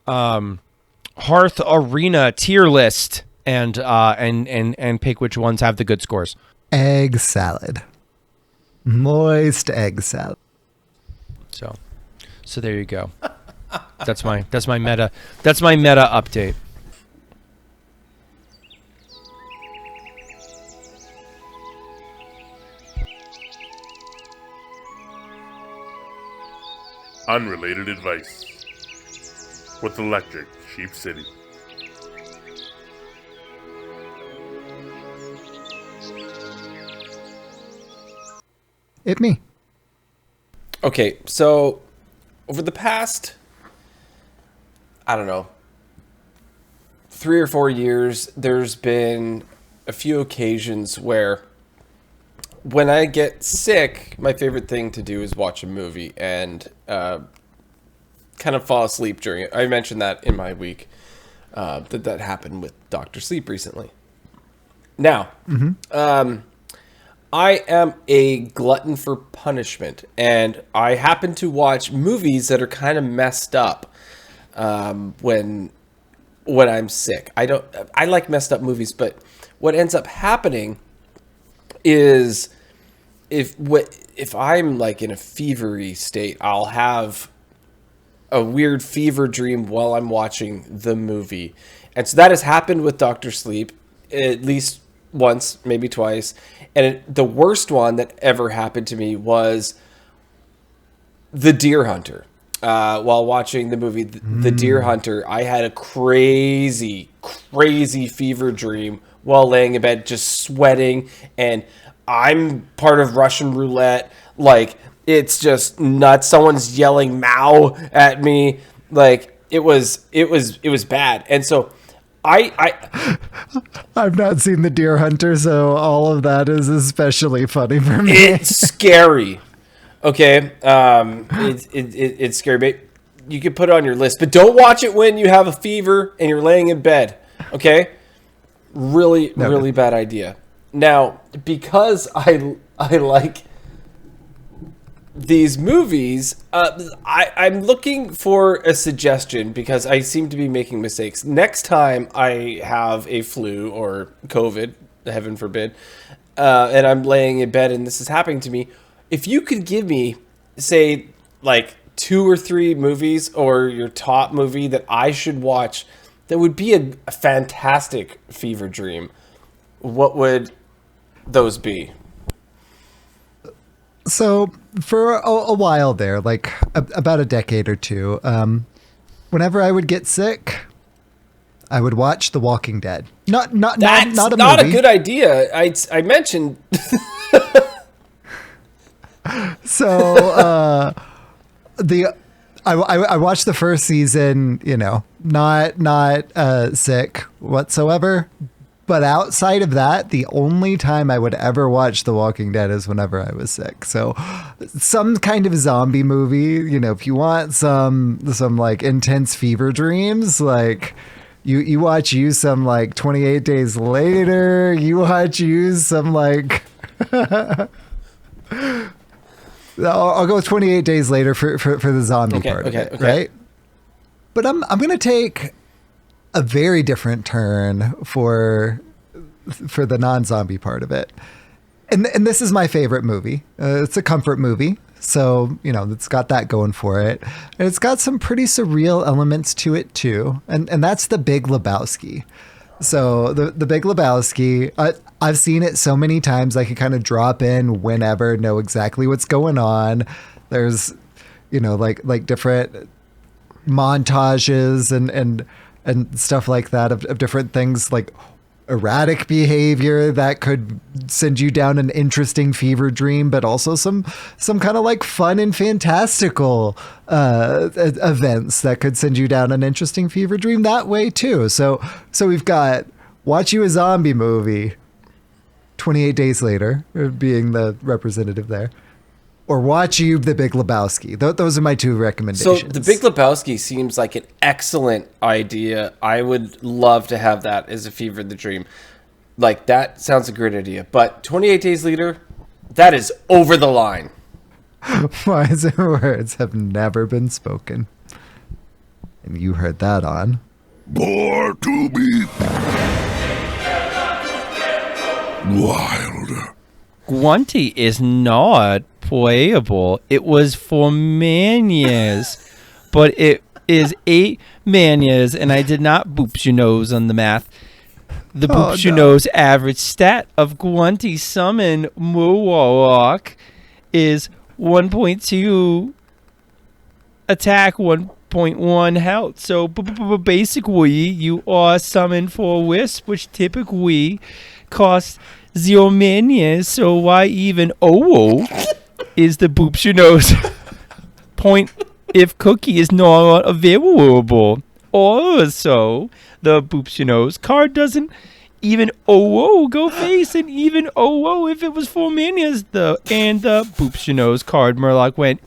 Hearth Arena tier list and pick which ones have the good scores. Egg salad. Moist egg salad. So there you go. That's my meta update. Unrelated Advice with Electric Sheep City. It me. Okay, so over the past, I don't know, 3 or 4 years, there's been a few occasions where when I get sick, my favorite thing to do is watch a movie and kind of fall asleep during it. I mentioned that in my week, that happened with Dr. Sleep recently. Now, I am a glutton for punishment, and I happen to watch movies that are kind of messed up when I'm sick. I like messed up movies, but what ends up happening is if I'm like in a fevery state, I'll have a weird fever dream while I'm watching the movie. And so that has happened with Dr. Sleep at least once, maybe twice. And the worst one that ever happened to me was The Deer Hunter. While watching the movie The Deer Hunter, I had a crazy fever dream while laying in bed, just sweating, and I'm part of Russian roulette. Like, it's just nuts. Someone's yelling Mao at me. Like, it was bad. And so I've not seen The Deer Hunter, so all of that is especially funny for me. It's scary. Okay. It's scary, but you can put it on your list, but don't watch it when you have a fever and you're laying in bed. Okay. Really bad idea. Now, because I like these movies, I'm looking for a suggestion because I seem to be making mistakes. Next time I have a flu or COVID, heaven forbid, and I'm laying in bed and this is happening to me, if you could give me, say, like 2 or 3 movies or your top movie that I should watch that would be a fantastic fever dream, what would those be? So for a while there, like about a decade or two, whenever I would get sick, I would watch The Walking Dead. Not a movie. A good idea. I mentioned. So I watched the first season, not sick whatsoever. But outside of that, the only time I would ever watch The Walking Dead is whenever I was sick. So some kind of zombie movie, if you want some like intense fever dreams, like you watch some like 28 Days Later, you watch some like I'll go with 28 Days Later for the zombie part of it, right? But I'm going to take a very different turn for the non-zombie part of it. And this is my favorite movie. It's a comfort movie. So, it's got that going for it. And it's got some pretty surreal elements to it too. And that's The Big Lebowski. So the Big Lebowski, I've seen it so many times I can kind of drop in whenever, know exactly what's going on. There's, like different montages and stuff like that of different things, like erratic behavior that could send you down an interesting fever dream, but also some kind of like fun and fantastical events that could send you down an interesting fever dream that way too. So we've got watch you a zombie movie, 28 Days Later being the representative there, or watch you The Big Lebowski. Those are my two recommendations. So The Big Lebowski seems like an excellent idea. I would love to have that as a fever dream. Like, that sounds a great idea. But 28 Days Later, that is over the line. Wiser words have never been spoken. And you heard that on... Born to be wild. Guanti is not playable. It was for manias, but it is 8 manias, and I did not boops your nose on the math. The boops your nose average stat of Guanti summon Moorlock is 1.2 attack, 1.1 health. So basically, you are summoned for a wisp, which typically costs 0 manias. So why even is the boops your nose point if cookie is not available? Also, the boops your nose card doesn't even go face, and even if it was 4 manias. The boops your nose card Murloc went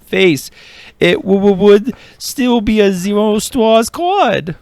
face. It would still be a 0 stars card.